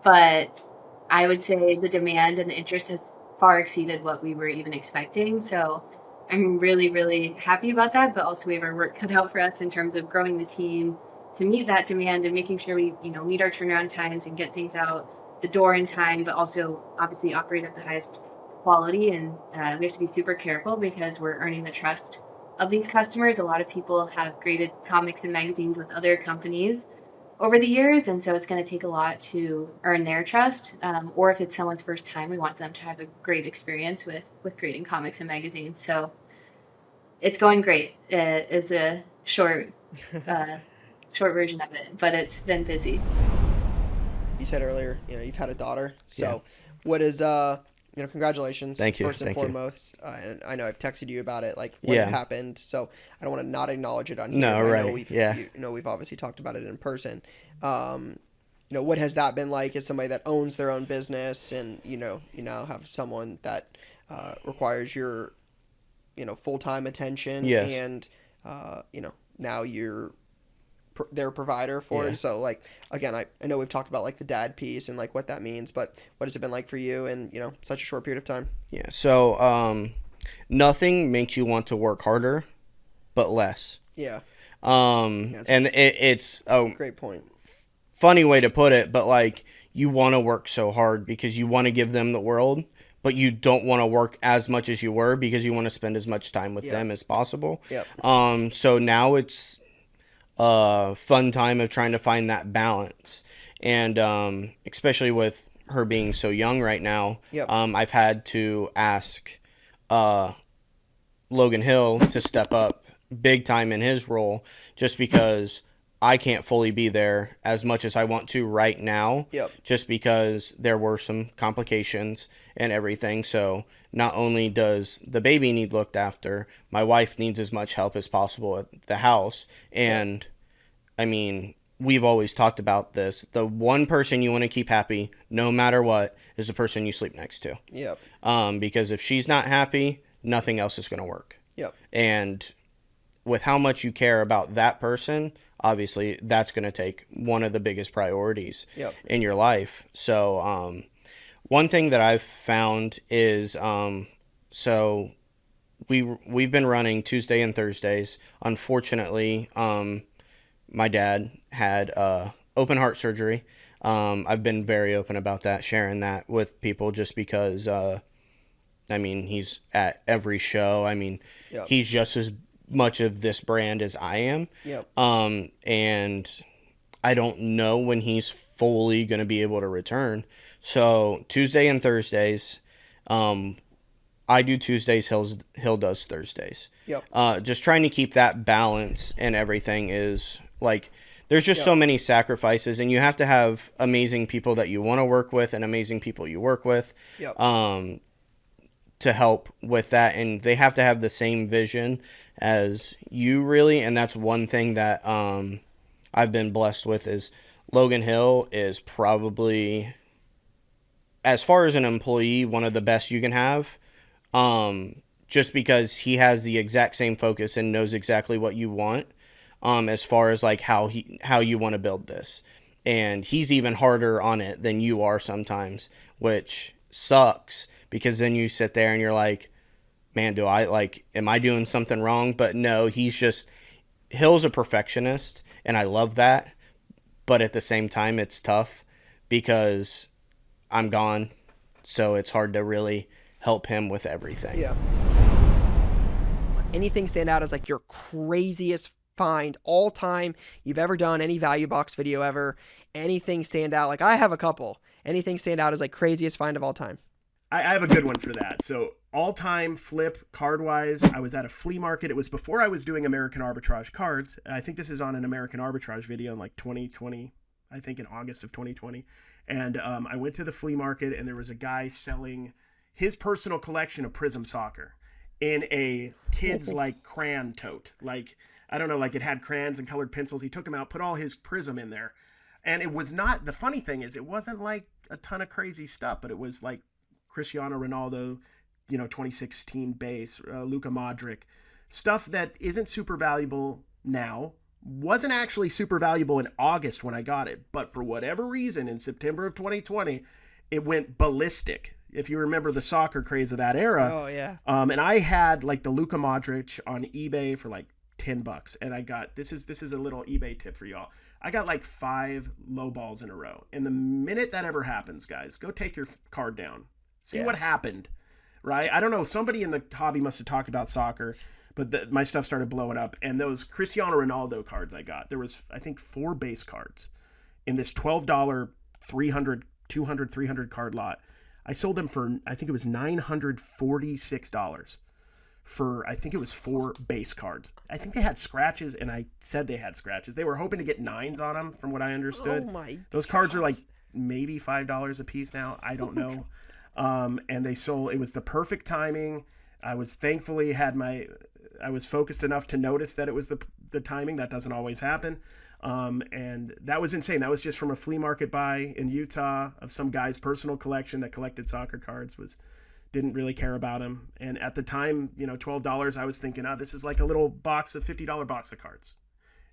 But I would say the demand and the interest has far exceeded what we were even expecting. So I'm really, really happy about that. But also we have our work cut out for us in terms of growing the team to meet that demand and making sure we, meet our turnaround times and get things out the door in time, but also obviously operate at the highest quality. And we have to be super careful because we're earning the trust of these customers. A lot of people have graded comics and magazines with other companies over the years, and so it's going to take a lot to earn their trust. Or if it's someone's first time, we want them to have a great experience with grading comics and magazines. So it's going great. Is a short version of it, but it's been busy. You said earlier, you've had a daughter. So what is congratulations. Thank you. First and Thank you. foremost. And I know I've texted you about it, like when it happened. So I don't want to not acknowledge it on here. No, right. We've obviously talked about it in person. What has that been like as somebody that owns their own business, and you now have someone that requires your full-time attention. Yes. And now you're their provider for it. So like, again, I know we've talked about like the dad piece and like what that means, but what has it been like for you in such a short period of time? Yeah. So nothing makes you want to work harder, but less. Yeah. And it's a great point. Funny way to put it, but like, you want to work so hard because you want to give them the world, but you don't want to work as much as you were because you want to spend as much time with them as possible. Yep. So now it's a fun time of trying to find that balance, and especially with her being so young right now. Yep. I've had to ask Logan Hill to step up big time in his role, just because I can't fully be there as much as I want to right now. Yep. Just because there were some complications and everything. So not only does the baby need looked after, my wife needs as much help as possible at the house. And I mean, we've always talked about this. The one person you want to keep happy, no matter what, is the person you sleep next to. Yep. Because if she's not happy, nothing else is going to work. Yep. And with how much you care about that person, obviously that's going to take one of the biggest priorities in your life. So one thing that I've found is so we've been running Tuesday and Thursdays. Unfortunately, my dad had open heart surgery. I've been very open about that, sharing that with people, just because he's at every show. He's just as much of this brand as I am. Yep. And I don't know when he's fully going to be able to return. So Tuesday and Thursdays, I do Tuesdays, Hill does Thursdays. Yep. Just trying to keep that balance and everything is like, there's just so many sacrifices, and you have to have amazing people that you want to work with and amazing people you work with to help with that. And they have to have the same vision as you, really. And that's one thing that I've been blessed with is Logan Hill is probably, as far as an employee, one of the best you can have. Just because he has the exact same focus and knows exactly what you want. As far as like how you want to build this, and he's even harder on it than you are sometimes, which sucks because then you sit there and you're like, man, am I doing something wrong? But no, Hill's a perfectionist, and I love that, but at the same time it's tough because I'm gone, so it's hard to really help him with everything. Yeah. Anything stand out as like your craziest find all time you've ever done, any value box video ever? Anything stand out? Like, I have a couple. Anything stand out as like craziest find of all time? I have a good one for that. So all time flip card wise, I was at a flea market. It was before I was doing American Arbitrage cards. I think this is on an American Arbitrage video in like 2020, I think in August of 2020. And I went to the flea market, and there was a guy selling his personal collection of Prism Soccer in a kid's like crayon tote. Like, I don't know, like it had crayons and colored pencils. He took them out, put all his Prism in there. And it was not, the funny thing is, it wasn't like a ton of crazy stuff, but it was like Cristiano Ronaldo, 2016 base, Luka Modric, stuff that isn't super valuable now, wasn't actually super valuable in August when I got it. But for whatever reason, in September of 2020, it went ballistic. If you remember the soccer craze of that era. Oh, yeah. And I had like the Luka Modric on eBay for like $10, and I got, this is a little eBay tip for y'all. I got like 5 low balls in a row. And the minute that ever happens, guys, go take your card down. See what happened, right? I don't know. Somebody in the hobby must have talked about soccer, but my stuff started blowing up. And those Cristiano Ronaldo cards I got, there was, I think, 4 base cards in this $12, 200, 300 card lot. I sold them for, I think it was $946 for, I think it was 4 base cards. I think they had scratches, and I said they had scratches. They were hoping to get 9s on them, from what I understood. Oh my Those cards are like maybe $5 a piece now. I don't know. And they sold, it was the perfect timing. I was thankfully I was focused enough to notice that it was the timing. That doesn't always happen. And that was insane. That was just from a flea market buy in Utah of some guy's personal collection that collected soccer cards, didn't really care about him. And at the time, $12, I was thinking, this is like a little box of $50 box of cards.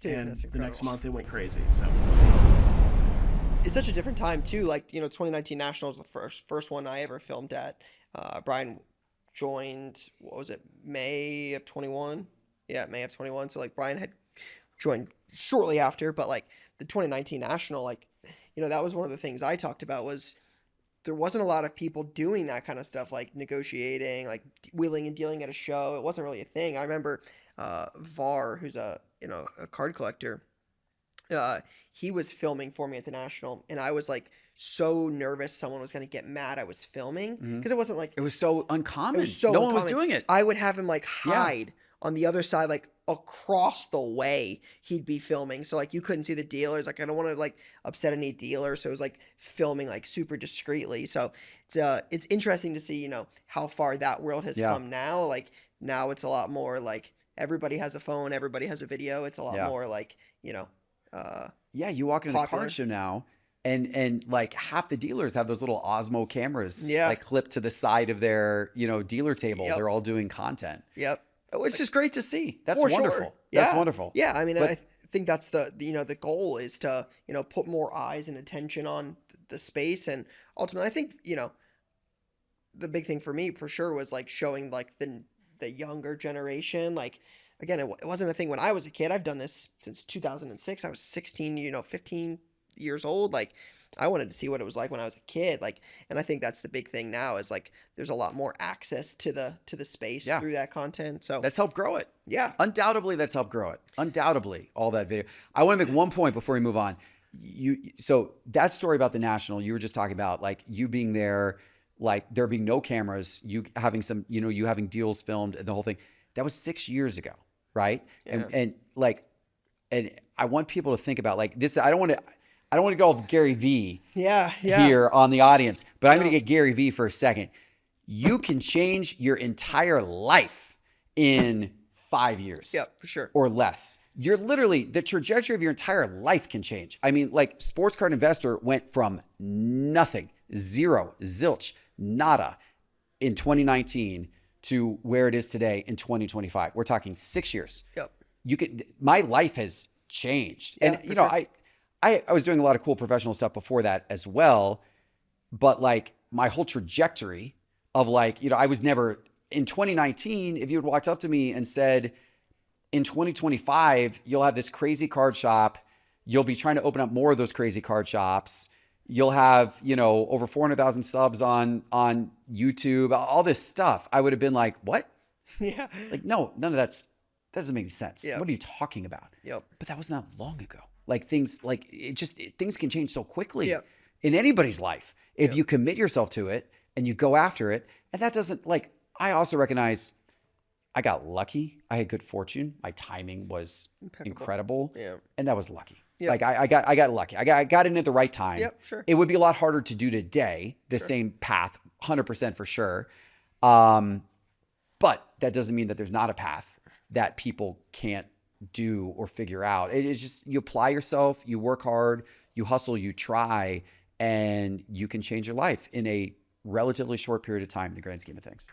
Dude, and the next month it went crazy. So it's such a different time too. Like, 2019 Nationals, the first one I ever filmed at. Brian joined, what was it, May of 21? Yeah, May of 21. So like Brian had joined shortly after, but like the 2019 National, like, that was one of the things I talked about was there wasn't a lot of people doing that kind of stuff, like negotiating, like wheeling and dealing at a show. It wasn't really a thing. I remember Var, who's a card collector, he was filming for me at the National, and I was like so nervous someone was going to get mad I was filming because it wasn't like, it was so uncommon. It was so no uncommon. one was doing it. I would have him like hide on the other side, like across the way he'd be filming. So like you couldn't see the dealers. Like I don't want to like upset any dealer. So it was like filming like super discreetly. So it's interesting to see, how far that world has come now. Like now it's a lot more like everybody has a phone, everybody has a video. It's a lot more like, you walk into the card show now and like half the dealers have those little Osmo cameras like clipped to the side of their, dealer table. They're all doing content. Which is great to see. That's wonderful. Sure. That's wonderful. Yeah, I mean, I think that's the goal is to, put more eyes and attention on the space. And ultimately, I think, the big thing for me for sure was like showing like the younger generation. Like, again, it wasn't a thing when I was a kid. I've done this since 2006. I was 16, 15 years old. Like, I wanted to see what it was like when I was a kid. Like, and I think that's the big thing now is like there's a lot more access to the space through that content. So that's helped grow it. Yeah. Undoubtedly that's helped grow it. Undoubtedly, all that video. I want to make one point before we move on. So that story about the National, you were just talking about like you being there, like there being no cameras, you having some, you having deals filmed and the whole thing. That was 6 years ago, right? Yeah. And I want people to think about like this. I don't want to go off Gary V. Yeah. Here on the audience, but I'm going to get Gary V for a second. You can change your entire life in 5 years. Yep, for sure. Or less. You're literally, the trajectory of your entire life can change. I mean, like Sports Card Investor went from nothing, zero, zilch, nada in 2019 to where it is today in 2025. We're talking 6 years. Yep. My life has changed. Yeah, And sure. I was doing a lot of cool professional stuff before that as well. But like my whole trajectory of like, I was never in 2019, if you had walked up to me and said, in 2025, you'll have this crazy card shop. You'll be trying to open up more of those crazy card shops. You'll have, over 400,000 subs on YouTube, all this stuff. I would have been like, what? Yeah. Like, no, none of that doesn't make any sense. Yep. What are you talking about? Yep. But that was not long ago. Like things can change so quickly Yep. in anybody's life. If you commit yourself to it and you go after it, and that doesn't I also recognize I got lucky. I had good fortune. My timing was incredible. Yeah. And that was lucky. Yep. Like I got lucky. I got in at the right time. Yep, sure. It would be a lot harder to do today, the same path, 100% for sure. But that doesn't mean that there's not a path that people can't do or figure out. It's just you apply yourself, you work hard, you hustle, you try, and you can change your life in a relatively short period of time in the grand scheme of things.